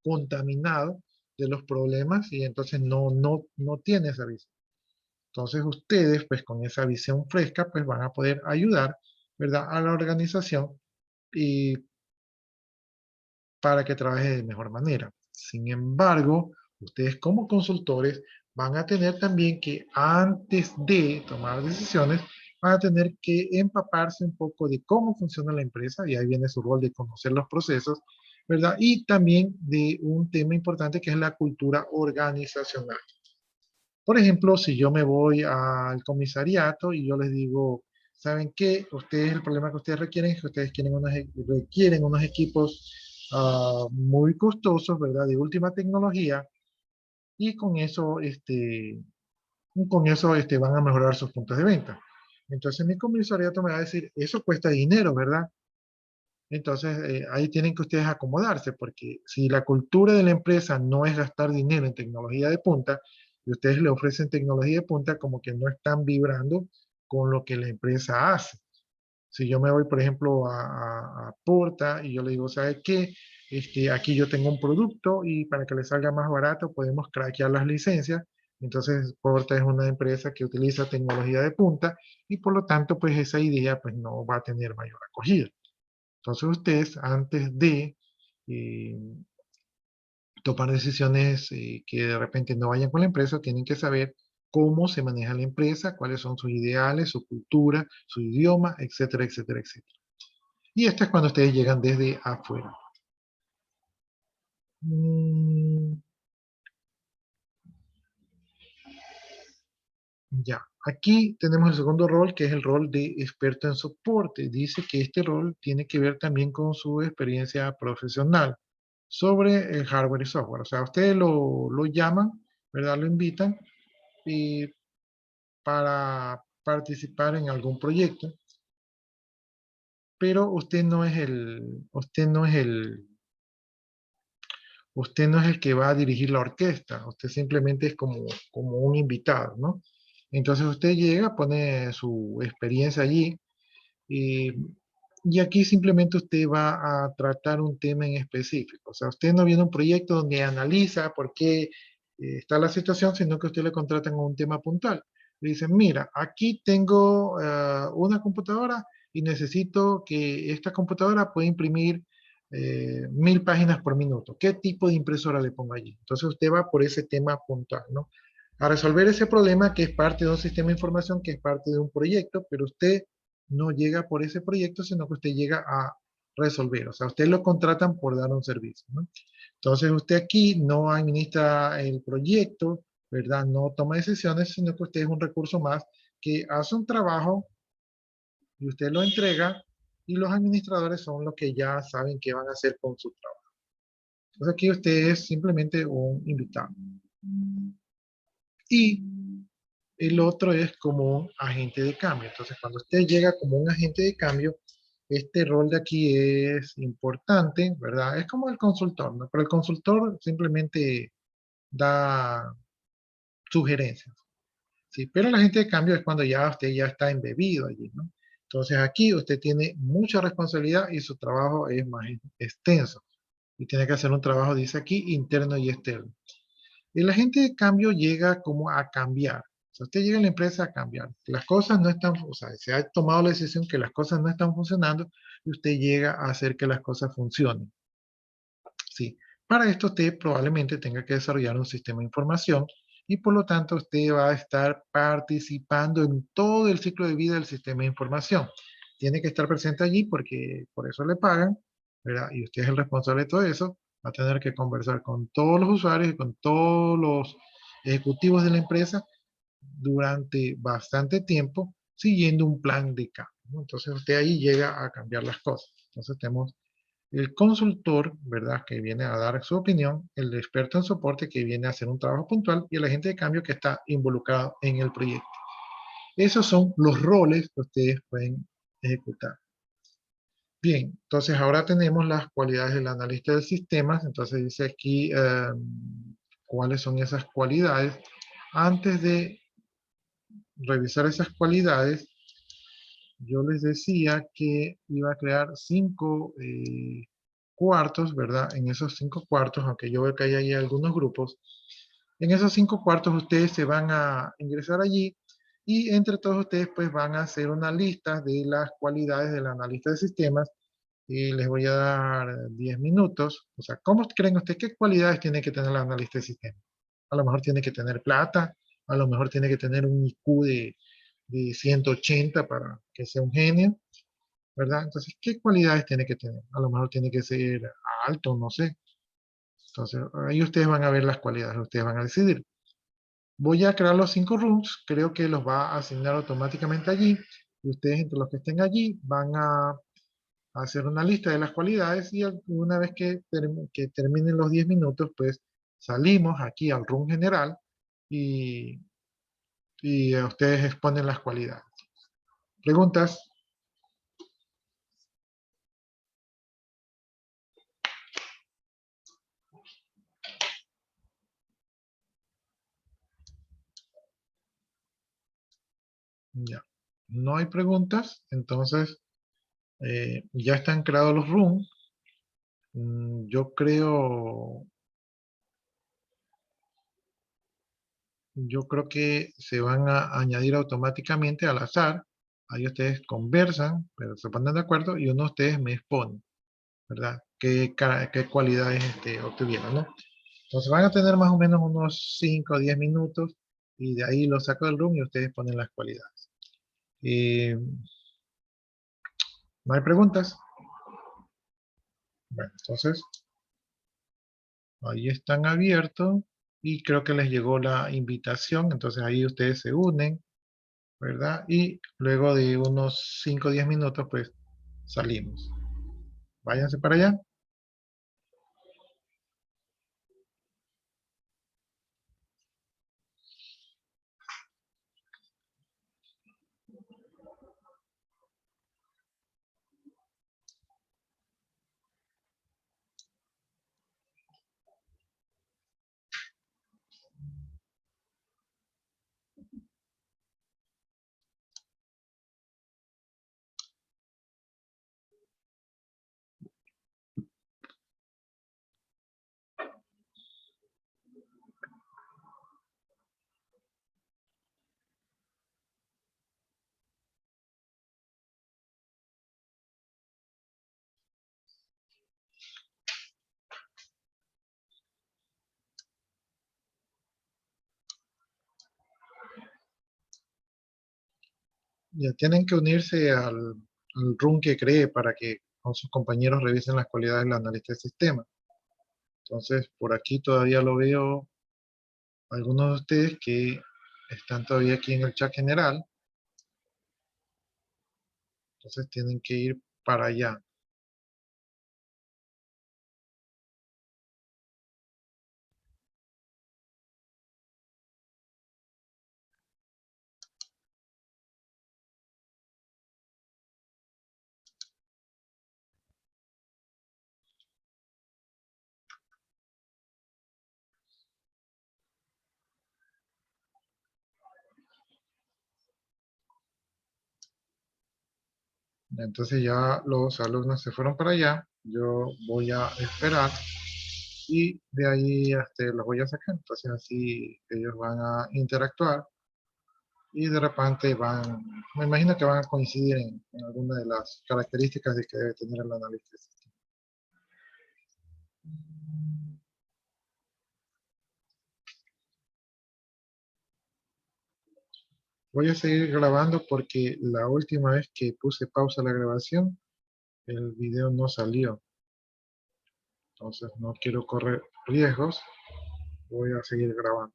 contaminado de los problemas y entonces no tiene esa visión. Entonces ustedes, pues con esa visión fresca, pues van a poder ayudar, ¿verdad?, a la organización y para que trabaje de mejor manera. Sin embargo, ustedes como consultores van a tener también que antes de tomar decisiones, van a tener que empaparse un poco de cómo funciona la empresa, y ahí viene su rol de conocer los procesos, ¿verdad? Y también de un tema importante que es la cultura organizacional. Por ejemplo, si yo me voy al comisariato y yo les digo, ¿saben qué? Ustedes, el problema que ustedes requieren es que ustedes requieren unos equipos muy costosos, ¿verdad? De última tecnología, y con eso van a mejorar sus puntos de venta. Entonces mi comisariato me va a decir, eso cuesta dinero, ¿verdad? Entonces ahí tienen que ustedes acomodarse, porque si la cultura de la empresa no es gastar dinero en tecnología de punta, y ustedes le ofrecen tecnología de punta, como que no están vibrando con lo que la empresa hace. Si yo me voy, por ejemplo, a Porta y yo le digo, ¿sabe qué? Aquí yo tengo un producto y para que le salga más barato podemos craquear las licencias. Entonces, Porta es una empresa que utiliza tecnología de punta y por lo tanto, pues esa idea pues no va a tener mayor acogida. Entonces, ustedes antes de eh, tomar decisiones que de repente no vayan con la empresa, tienen que saber cómo se maneja la empresa, cuáles son sus ideales, su cultura, su idioma, etcétera, etcétera, etcétera. Y esto es cuando ustedes llegan desde afuera. Ya, aquí tenemos el segundo rol, que es el rol de experto en soporte. Dice que este rol tiene que ver también con su experiencia profesional sobre el hardware y software. O sea, ustedes lo llaman, ¿verdad? Lo invitan para participar en algún proyecto, pero usted no es el que va a dirigir la orquesta, usted simplemente es como un invitado, ¿no? Entonces usted llega, pone su experiencia allí y, y aquí simplemente usted va a tratar un tema en específico. O sea, usted no viene a un proyecto donde analiza por qué está la situación, sino que usted le contratan a un tema puntual. Le dicen, mira, aquí tengo una computadora y necesito que esta computadora pueda imprimir 1000 páginas por minuto. ¿Qué tipo de impresora le pongo allí? Entonces usted va por ese tema puntual, ¿no? a resolver ese problema que es parte de un sistema de información, que es parte de un proyecto, pero usted no llega por ese proyecto, sino que usted llega a resolver. O sea, usted lo contratan por dar un servicio, ¿no? Entonces, usted aquí no administra el proyecto, ¿verdad? No toma decisiones, sino que usted es un recurso más que hace un trabajo y usted lo entrega y los administradores son los que ya saben qué van a hacer con su trabajo. Entonces, aquí usted es simplemente un invitado. Y el otro es como un agente de cambio. Entonces, cuando usted llega como un agente de cambio, este rol de aquí es importante, ¿verdad? Es como el consultor, ¿no? Pero el consultor simplemente da sugerencias, ¿sí? Pero el agente de cambio es cuando ya usted ya está embebido allí, ¿no? Entonces, aquí usted tiene mucha responsabilidad y su trabajo es más extenso. Y tiene que hacer un trabajo, dice aquí, interno y externo. El agente de cambio llega como a cambiar. O sea, usted llega a la empresa a cambiar. Las cosas no están, o sea, se ha tomado la decisión que las cosas no están funcionando y usted llega a hacer que las cosas funcionen. Sí. Para esto usted probablemente tenga que desarrollar un sistema de información y por lo tanto usted va a estar participando en todo el ciclo de vida del sistema de información. Tiene que estar presente allí porque por eso le pagan, ¿verdad? Y usted es el responsable de todo eso. Va a tener que conversar con todos los usuarios y con todos los ejecutivos de la empresa durante bastante tiempo siguiendo un plan de cambio, ¿no? Entonces usted ahí llega a cambiar las cosas. Entonces tenemos el consultor, ¿verdad? Que viene a dar su opinión, el experto en soporte que viene a hacer un trabajo puntual y el agente de cambio que está involucrado en el proyecto. Esos son los roles que ustedes pueden ejecutar. Bien, entonces ahora tenemos las cualidades del analista de sistemas. Entonces dice aquí cuáles son esas cualidades. Antes de revisar esas cualidades, yo les decía que iba a crear 5 cuartos, ¿verdad? En esos 5 cuartos, aunque yo veo que hay ahí algunos grupos, en esos 5 cuartos ustedes se van a ingresar allí y entre todos ustedes pues van a hacer una lista de las cualidades del analista de sistemas y les voy a dar 10 minutos. O sea, ¿cómo creen ustedes qué cualidades tiene que tener el analista de sistemas? A lo mejor tiene que tener plata, a lo mejor tiene que tener un IQ de 180 para que sea un genio, ¿verdad? Entonces, ¿qué cualidades tiene que tener? A lo mejor tiene que ser alto, no sé. Entonces, ahí ustedes van a ver las cualidades, ustedes van a decidir. Voy a crear los 5 rooms, creo que los va a asignar automáticamente allí. Y ustedes, entre los que estén allí, van a hacer una lista de las cualidades y una vez que terminen los 10 minutos, pues salimos aquí al room general y, y ustedes exponen las cualidades. ¿Preguntas? Ya. No hay preguntas, entonces ya están creados los rooms. Yo creo que se van a añadir automáticamente al azar. Ahí ustedes conversan, pero se ponen de acuerdo y uno de ustedes me expone, ¿verdad? ¿Qué cualidades obtuvieron, ¿no? Entonces van a tener más o menos unos 5 o 10 minutos y de ahí los saco del room y ustedes ponen las cualidades. ¿No hay preguntas? Bueno, entonces ahí están abiertos y creo que les llegó la invitación, entonces ahí ustedes se unen, ¿verdad? Y luego de unos 5 o 10 minutos, pues salimos. Váyanse para allá. Ya tienen que unirse al room que cree para que con sus compañeros revisen las cualidades del analista de sistema. Entonces, por aquí todavía lo veo algunos de ustedes que están todavía aquí en el chat general. Entonces tienen que ir para allá. Entonces ya los alumnos se fueron para allá. Yo voy a esperar y de ahí los voy a sacar. Entonces así ellos van a interactuar y de repente me imagino que van a coincidir en alguna de las características de que debe tener el analista de sistema. Voy a seguir grabando porque la última vez que puse pausa a la grabación, el video no salió. Entonces no quiero correr riesgos. Voy a seguir grabando.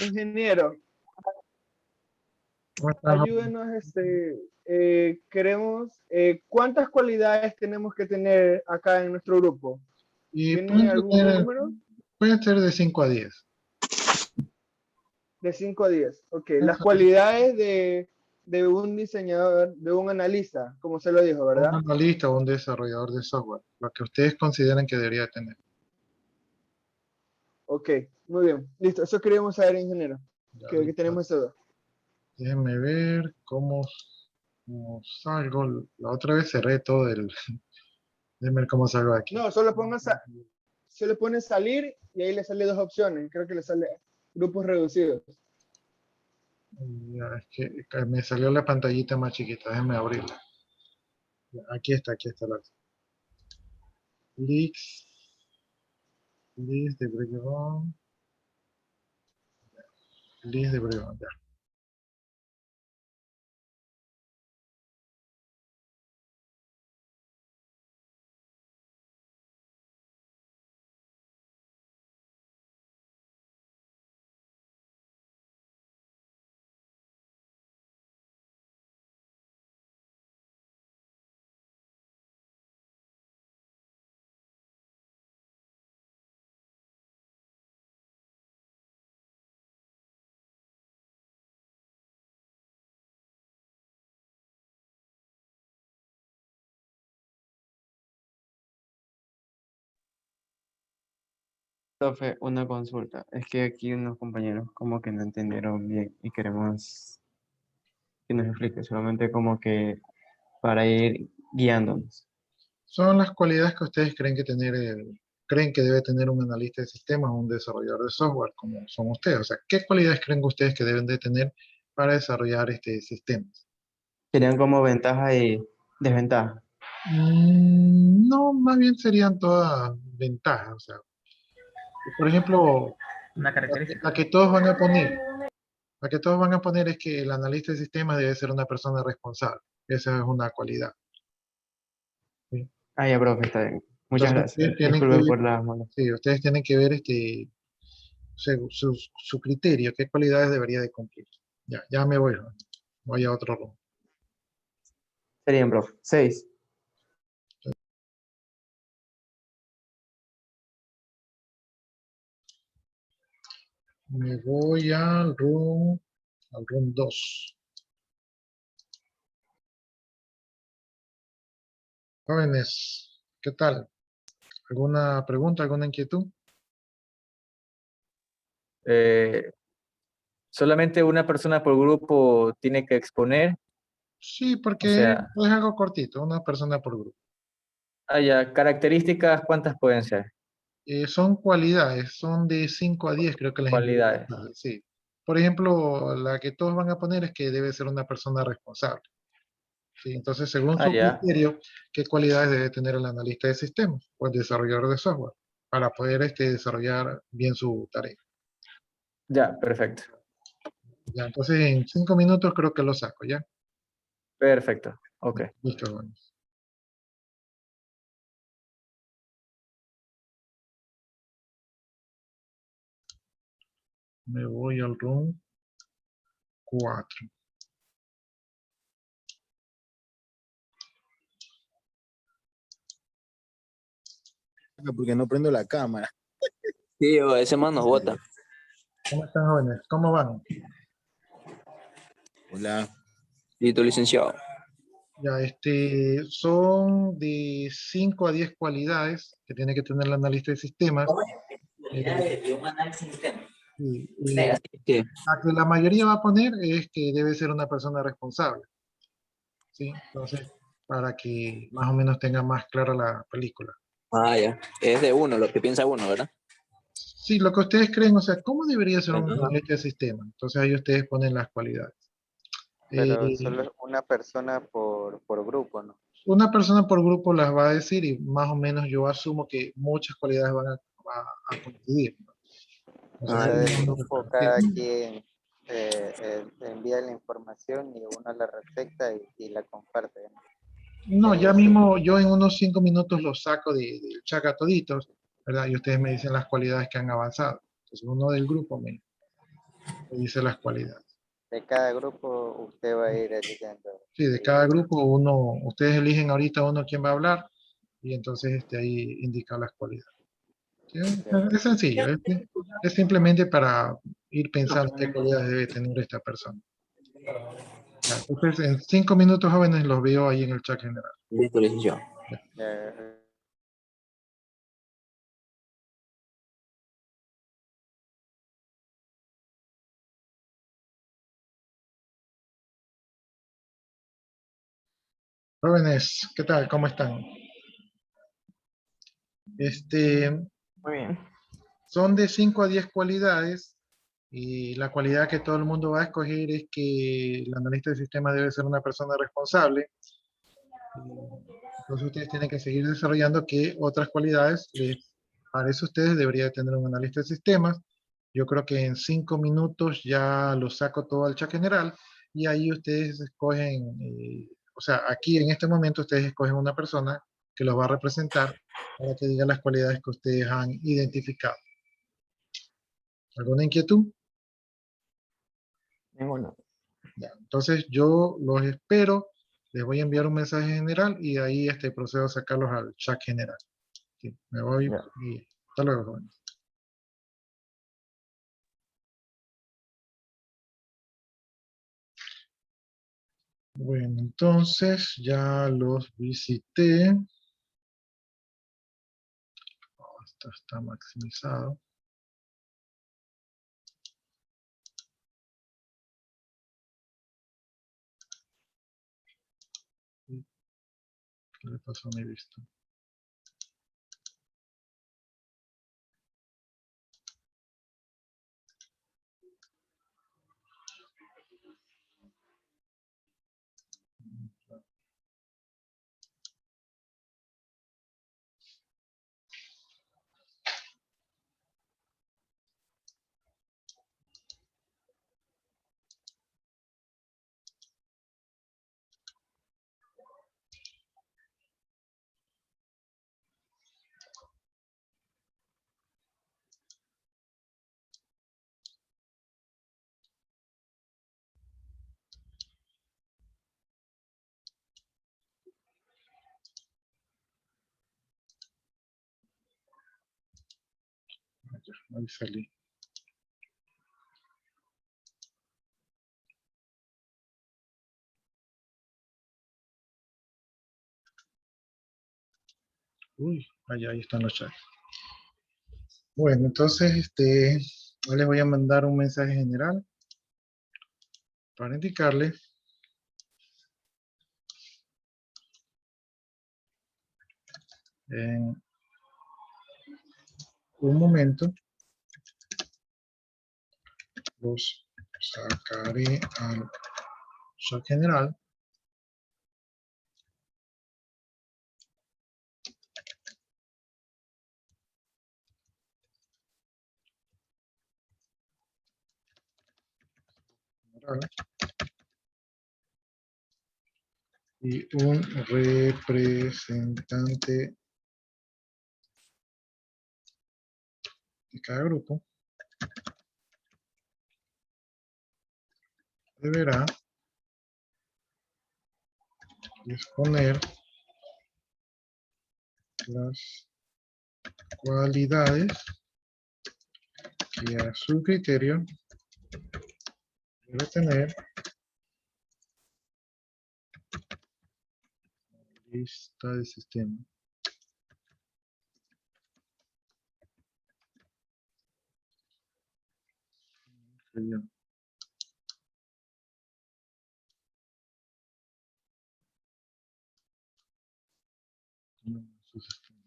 Ingeniero, ¿Cómo estás? ayúdenos, queremos, ¿cuántas cualidades tenemos que tener acá en nuestro grupo? Y ¿Tiene algún número? pueden ser de 5 a 10. De 5 a 10. Ok, las cualidades de un diseñador, de un analista, como se lo dijo, Un ¿verdad? analista o un desarrollador de software, lo que ustedes consideren que debería tener. Ok, muy bien. Listo, eso queríamos saber, ingeniero. Ya, Que listo. tenemos esa duda. Déjenme ver cómo salgo. La otra vez cerré todo el... Déjenme ver cómo salgo aquí. No, solo pone salir y ahí le sale dos opciones. Creo que le sale grupos reducidos. Ya, es que me salió la pantallita más chiquita. Déjenme abrirla. Ya, aquí está la Leaks. List de Breakdown. List de Breakdown, ya. Profe, una consulta. Es que aquí unos compañeros como que no entendieron bien y queremos que nos explique, solamente como que para ir guiándonos. Son las cualidades que ustedes creen creen que debe tener un analista de sistemas o un desarrollador de software, como son ustedes. O sea, ¿qué cualidades creen ustedes que deben de tener para desarrollar sistemas? Serían como ventaja y desventaja. No, más bien serían todas ventajas. O sea, por ejemplo, Una la característica. que todos van a poner, la que todos van a poner es que el analista de sistemas debe ser una persona responsable. Esa es una cualidad. ¿Sí? Ah, ya, profe, está bien. Muchas Entonces, gracias. ustedes tienen que Disculpe ver, por la molestia. sí, ustedes tienen que ver su criterio, qué cualidades debería de cumplir. Ya me voy, ¿no? Voy a otro room. Serían, profe. 6. Me voy al room 2. Jóvenes, ¿qué tal? ¿Alguna pregunta, alguna inquietud? Solamente una persona por grupo tiene que exponer, Sí, o porque sea, es algo cortito, una persona por grupo. haya características, ¿cuántas pueden ser? Son cualidades, son de 5 a 10, creo que les envié el Cualidades. mensaje, sí. Por ejemplo, la que todos van a poner es que debe ser una persona responsable. ¿Sí? Entonces, según Ah, su ya, criterio, ¿qué cualidades debe tener el analista de sistemas o el desarrollador de software para poder desarrollar bien su tarea? ya, perfecto. Ya, entonces en 5 minutos creo que lo saco, ¿ya? Perfecto, ok. Listo, bueno. Me voy al room 4. Porque no prendo la cámara. Tío, ese man nos bota. ¿Cómo están, jóvenes? ¿Cómo van? Hola. Listo, licenciado. Ya, son de 5 a 10 cualidades que tiene que tener el analista de sistemas. Y ¿Qué? la que la mayoría va a poner es que debe ser una persona responsable. ¿Sí? Entonces, para que más o menos tenga más clara la película. Ah, ya. Es de uno, lo que piensa uno, ¿verdad? Sí, lo que ustedes creen, o sea, ¿cómo debería ser un Ajá. analista de sistema? Entonces ahí ustedes ponen las cualidades. Pero Eh, solo es una persona por grupo, ¿no? una persona por grupo las va a decir y más o menos yo asumo que muchas cualidades van a coincidir, ¿no? O O sea, sea, Ah, del digamos, grupo sí. cada quien envía la información y uno la recepta y la comparte, ¿no? No, Algo ya así. mismo yo en unos 5 minutos los saco del chat a toditos, ¿verdad? Y ustedes me dicen las cualidades que han avanzado. Entonces uno del grupo me dice las cualidades. De cada grupo usted va a ir eligiendo. Sí, de cada grupo ustedes eligen ahorita uno quién va a hablar y entonces ahí indica las cualidades. ¿Sí? Es sencillo, es simplemente para ir pensando qué cualidades debe tener esta persona. Ya, entonces en 5 minutos, jóvenes, los veo ahí en el chat general. listo, licenciado. Ya, Jóvenes, ¿qué tal? ¿Cómo están? Este, Muy bien. son de 5 a 10 cualidades y la cualidad que todo el mundo va a escoger es que el analista de sistema debe ser una persona responsable. Entonces ustedes tienen que seguir desarrollando qué otras cualidades les parece a ustedes debería de tener un analista de sistemas. Yo creo que en 5 minutos ya lo saco todo al chat general y ahí ustedes escogen, o sea, aquí en este momento ustedes escogen una persona que los va a representar para que diga las cualidades que ustedes han identificado. ¿Alguna inquietud? Ninguno. Ya, entonces yo los espero, les voy a enviar un mensaje general y ahí procedo a sacarlos al chat general. Sí, me voy Ya. y hasta luego, jóvenes. Bueno, entonces ya los visité. Oh, esto está maximizado. ¿Qué le pasó a mi vista? Ahí salí. Uy, ahí están los chats. Bueno, entonces, hoy les voy a mandar un mensaje general para indicarles en un momento los sacaré al chat general. Y un representante de cada grupo deberá exponer las cualidades que a su criterio debe tener lista de sistema. Bien. Su sistema.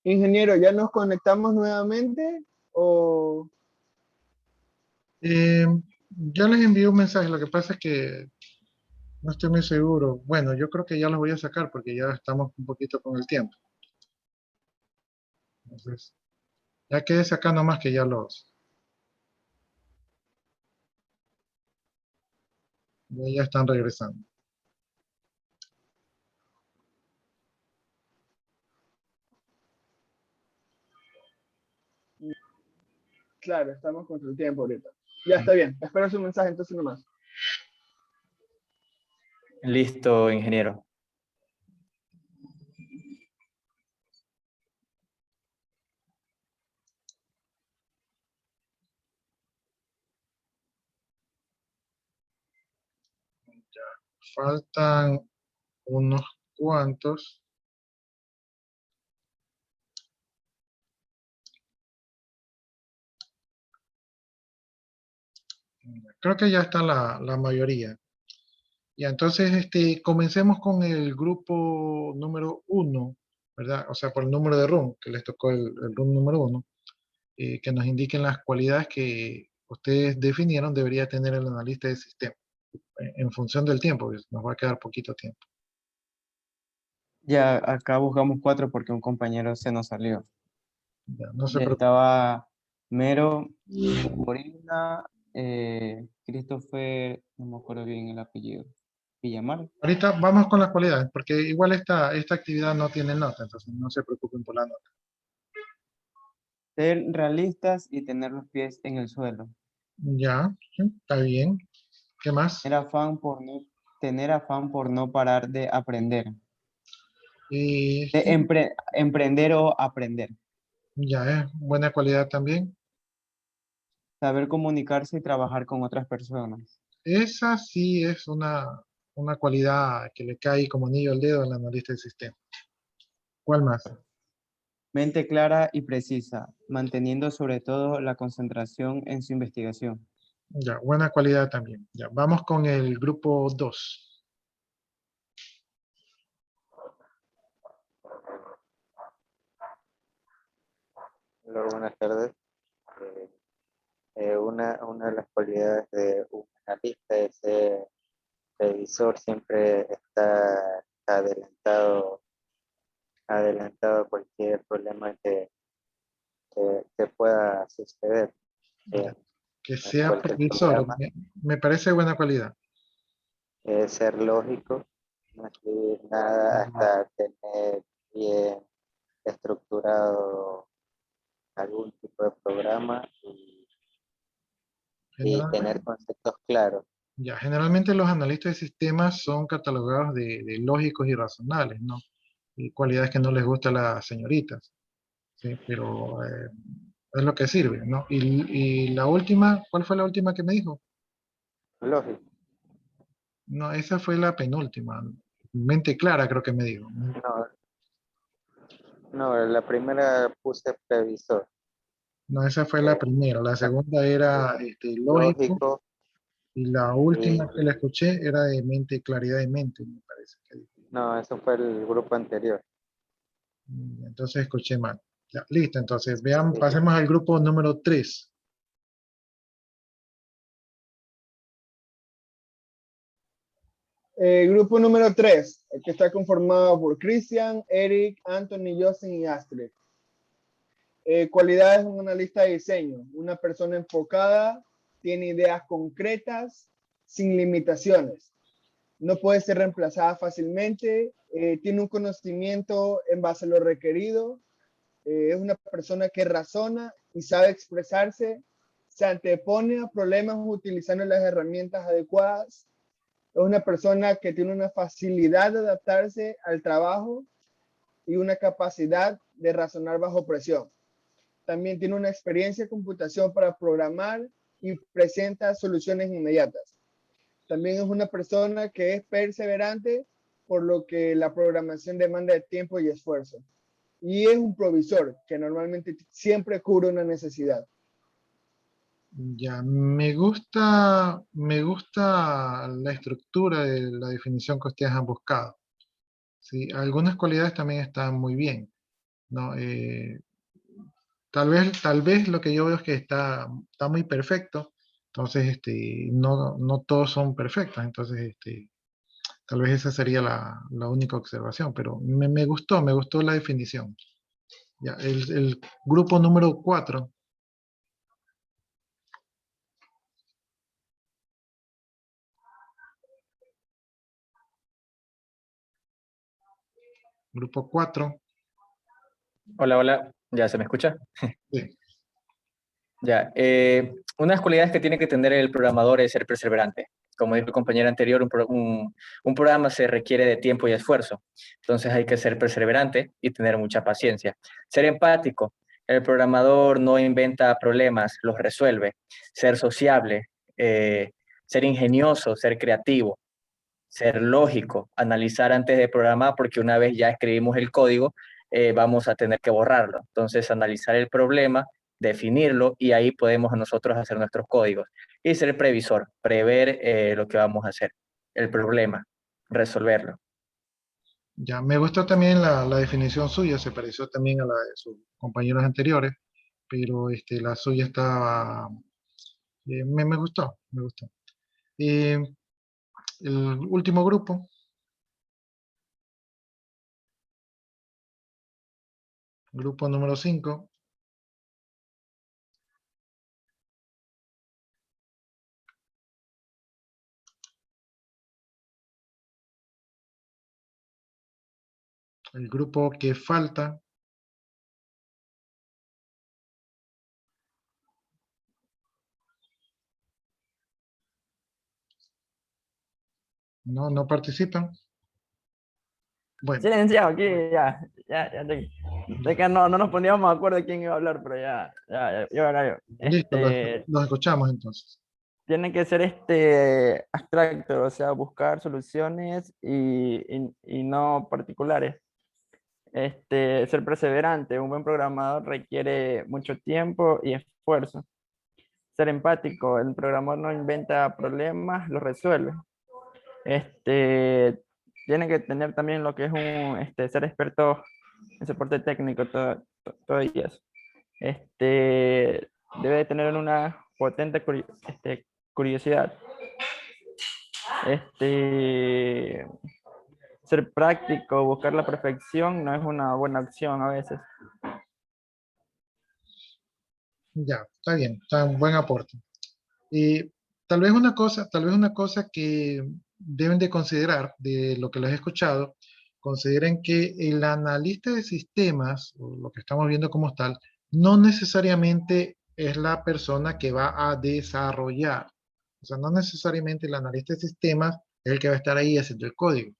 Ingeniero, ¿ya nos conectamos nuevamente o...? Ya les envié un mensaje, lo que pasa es que no estoy muy seguro. Bueno, yo creo que ya los voy a sacar porque ya estamos un poquito con el tiempo. Entonces, ya quédese acá nomás que ya ya están regresando. Claro, estamos contra el tiempo ahorita. Ya está bien, espero su mensaje entonces nomás. Listo, ingeniero. Faltan unos cuantos. Creo que ya está la mayoría. Ya, entonces comencemos con el grupo número 1, ¿verdad? O sea, por el número de room, que les tocó el room número 1, que nos indiquen las cualidades que ustedes definieron debería tener el analista de sistema, en función del tiempo, porque nos va a quedar poquito tiempo. Ya acá buscamos 4 porque un compañero se nos salió. Ya, no se preocupen. Estaba Mero, Corina, Christopher, no me acuerdo bien el apellido, Villamar. Ahorita vamos con las cualidades, porque igual esta actividad no tiene nota, entonces no se preocupen por la nota. Ser realistas y tener los pies en el suelo. Ya, sí, está bien. ¿Qué más? Tener afán por no parar de aprender. Y Emprender o aprender. ya es buena cualidad también. Saber comunicarse y trabajar con otras personas. Esa sí es una una cualidad que le cae como anillo al dedo al analista de sistema. ¿Cuál más? Mente clara y precisa, manteniendo sobre todo la concentración en su investigación. Ya, buena cualidad también. Ya, vamos con el grupo 2. Hola, buenas tardes. Una de las cualidades de un analista es ser previsor, siempre está adelantado a cualquier problema que pueda suceder. Que En sea cualquier previsor, programa. me parece buena cualidad. Ser lógico, no escribir nada hasta tener bien estructurado algún tipo de programa y tener conceptos claros. Ya, generalmente los analistas de sistemas son catalogados de lógicos y razonables, ¿no? Y cualidades que no les gustan a las señoritas, ¿sí? Pero es lo que sirve, ¿no? Y la última, ¿cuál fue la última que me dijo? Lógico. No, esa fue la penúltima. Mente clara, creo que me dijo. No, la primera puse previsor. No, esa fue la primera. La segunda era lógico. Y la última que la escuché era de mente, claridad de mente, me parece. No, eso fue el grupo anterior. Entonces escuché mal. Ya, listo, entonces vean, pasemos al grupo número 3. Grupo número 3, que está conformado por Cristian, Eric, Anthony, Justin y Astrid. Cualidades de un analista de diseño. Una persona enfocada, tiene ideas concretas, sin limitaciones. No puede ser reemplazada fácilmente, tiene un conocimiento en base a lo requerido, es una persona que razona y sabe expresarse, se antepone a problemas utilizando las herramientas adecuadas, es una persona que tiene una facilidad de adaptarse al trabajo y una capacidad de razonar bajo presión. También tiene una experiencia en computación para programar y presenta soluciones inmediatas. También es una persona que es perseverante, por lo que la programación demanda de tiempo y esfuerzo. Y es un provisor que normalmente siempre cubre una necesidad. Ya, me gusta la estructura de la definición que ustedes han buscado. ¿Sí? Algunas cualidades también están muy bien, ¿no? Tal vez lo que yo veo es que está muy perfecto, entonces no todos son perfectos, entonces tal vez esa sería la única observación, pero me gustó la definición. Ya, el grupo número 4. Grupo 4. Hola, hola. ¿Ya se me escucha? Sí. Ya. Unas cualidades que tiene que tener el programador es ser perseverante. Como dijo el compañero anterior, un programa se requiere de tiempo y esfuerzo. Entonces hay que ser perseverante y tener mucha paciencia. Ser empático. El programador no inventa problemas, los resuelve. Ser sociable, ser ingenioso, ser creativo, ser lógico, analizar antes de programar, porque una vez ya escribimos el código, vamos a tener que borrarlo. Entonces, analizar el problema, definirlo, y ahí podemos nosotros hacer nuestros códigos. Y ser previsor, prever lo que vamos a hacer, el problema, resolverlo. Ya, me gustó también la definición suya, se pareció también a la de sus compañeros anteriores, pero la suya estaba, me gustó. El último grupo. Grupo número 5. El grupo que falta. No participan. Bueno. Silenciado aquí, ya. De que no nos poníamos de acuerdo de quién iba a hablar, pero ya. Listo, los escuchamos entonces. tiene que ser abstracto, o sea, buscar soluciones y no particulares. Ser perseverante. Un buen programador requiere mucho tiempo y esfuerzo. Ser empático. El programador no inventa problemas, los resuelve. Tiene que tener también lo que es ser experto en soporte técnico, todo eso. Debe tener una potente curiosidad. Ser práctico, buscar la perfección no es una buena opción a veces. Ya, está bien, está un buen aporte. Tal vez una cosa que deben de considerar de lo que les he escuchado, consideren que el analista de sistemas, o lo que estamos viendo como tal, no necesariamente es la persona que va a desarrollar. O sea, no necesariamente el analista de sistemas es el que va a estar ahí haciendo el código.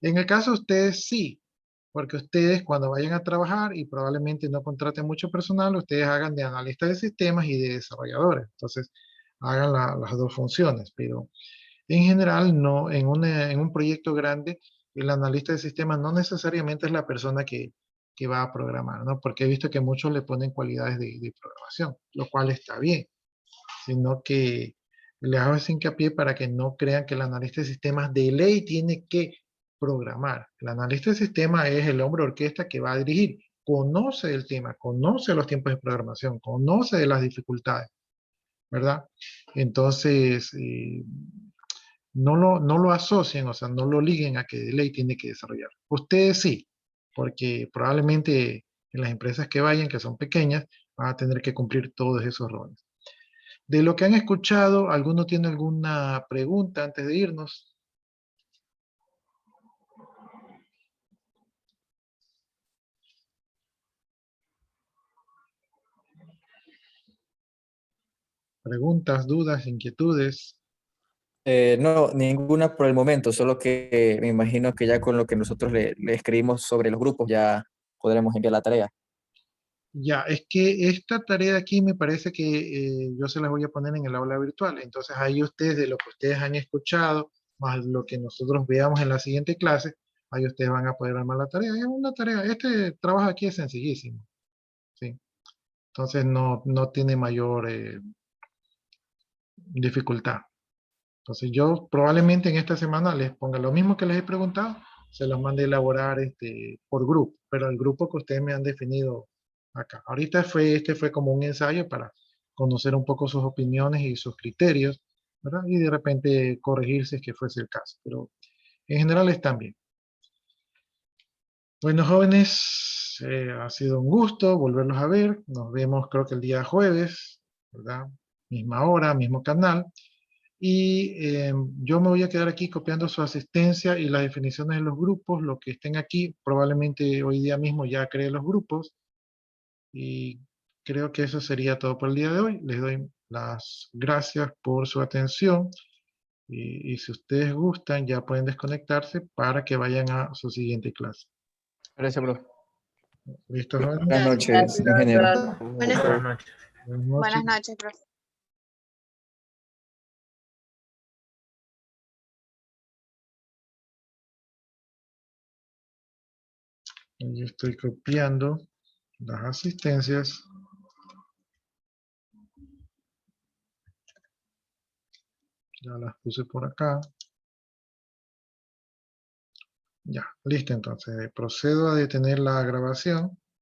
En el caso de ustedes sí, porque ustedes cuando vayan a trabajar y probablemente no contraten mucho personal, ustedes hagan de analistas de sistemas y de desarrolladores. Entonces, hagan las dos funciones, pero en general no, en un proyecto grande, el analista de sistemas no necesariamente es la persona que va a programar, ¿no? Porque he visto que muchos le ponen cualidades de programación, lo cual está bien, sino que les hago ese hincapié para que no crean que el analista de sistemas de ley tiene que programar. El analista de sistemas es el hombre orquesta que va a dirigir, conoce el tema, conoce los tiempos de programación, conoce de las dificultades, ¿verdad? Entonces, no lo asocien, o sea, no lo liguen a que de ley tiene que desarrollar. Ustedes sí, porque probablemente en las empresas que vayan, que son pequeñas, van a tener que cumplir todos esos roles. De lo que han escuchado, ¿alguno tiene alguna pregunta antes de irnos? Preguntas, dudas, inquietudes. No, ninguna por el momento, solo que me imagino que ya con lo que nosotros le escribimos sobre los grupos ya podremos enviar la tarea. Ya, es que esta tarea de aquí me parece que yo se las voy a poner en el aula virtual. Entonces ahí ustedes, de lo que ustedes han escuchado, más lo que nosotros veamos en la siguiente clase, ahí ustedes van a poder armar la tarea. Es una tarea, este trabajo aquí es sencillísimo, ¿sí? Entonces no tiene mayor dificultad. Entonces yo probablemente en esta semana les ponga lo mismo que les he preguntado, se los mande a elaborar por grupo, pero el grupo que ustedes me han definido acá. Ahorita fue como un ensayo para conocer un poco sus opiniones y sus criterios, ¿verdad? Y de repente corregir si es que fuese el caso, pero en general están bien. Bueno, jóvenes, ha sido un gusto volverlos a ver. Nos vemos creo que el día jueves, ¿verdad? Misma hora, mismo canal. Y yo me voy a quedar aquí copiando su asistencia y las definiciones de los grupos, lo que estén aquí, probablemente hoy día mismo ya cree los grupos. Y creo que eso sería todo por el día de hoy. Les doy las gracias por su atención. Y si ustedes gustan, ya pueden desconectarse para que vayan a su siguiente clase. Gracias, bro. ¿Listo, jóvenes? Buenas noches, ingeniero. Buenas noches. Buenas noches, profe. Yo estoy copiando las asistencias. Ya las puse por acá. Ya, listo entonces. Procedo a detener la grabación.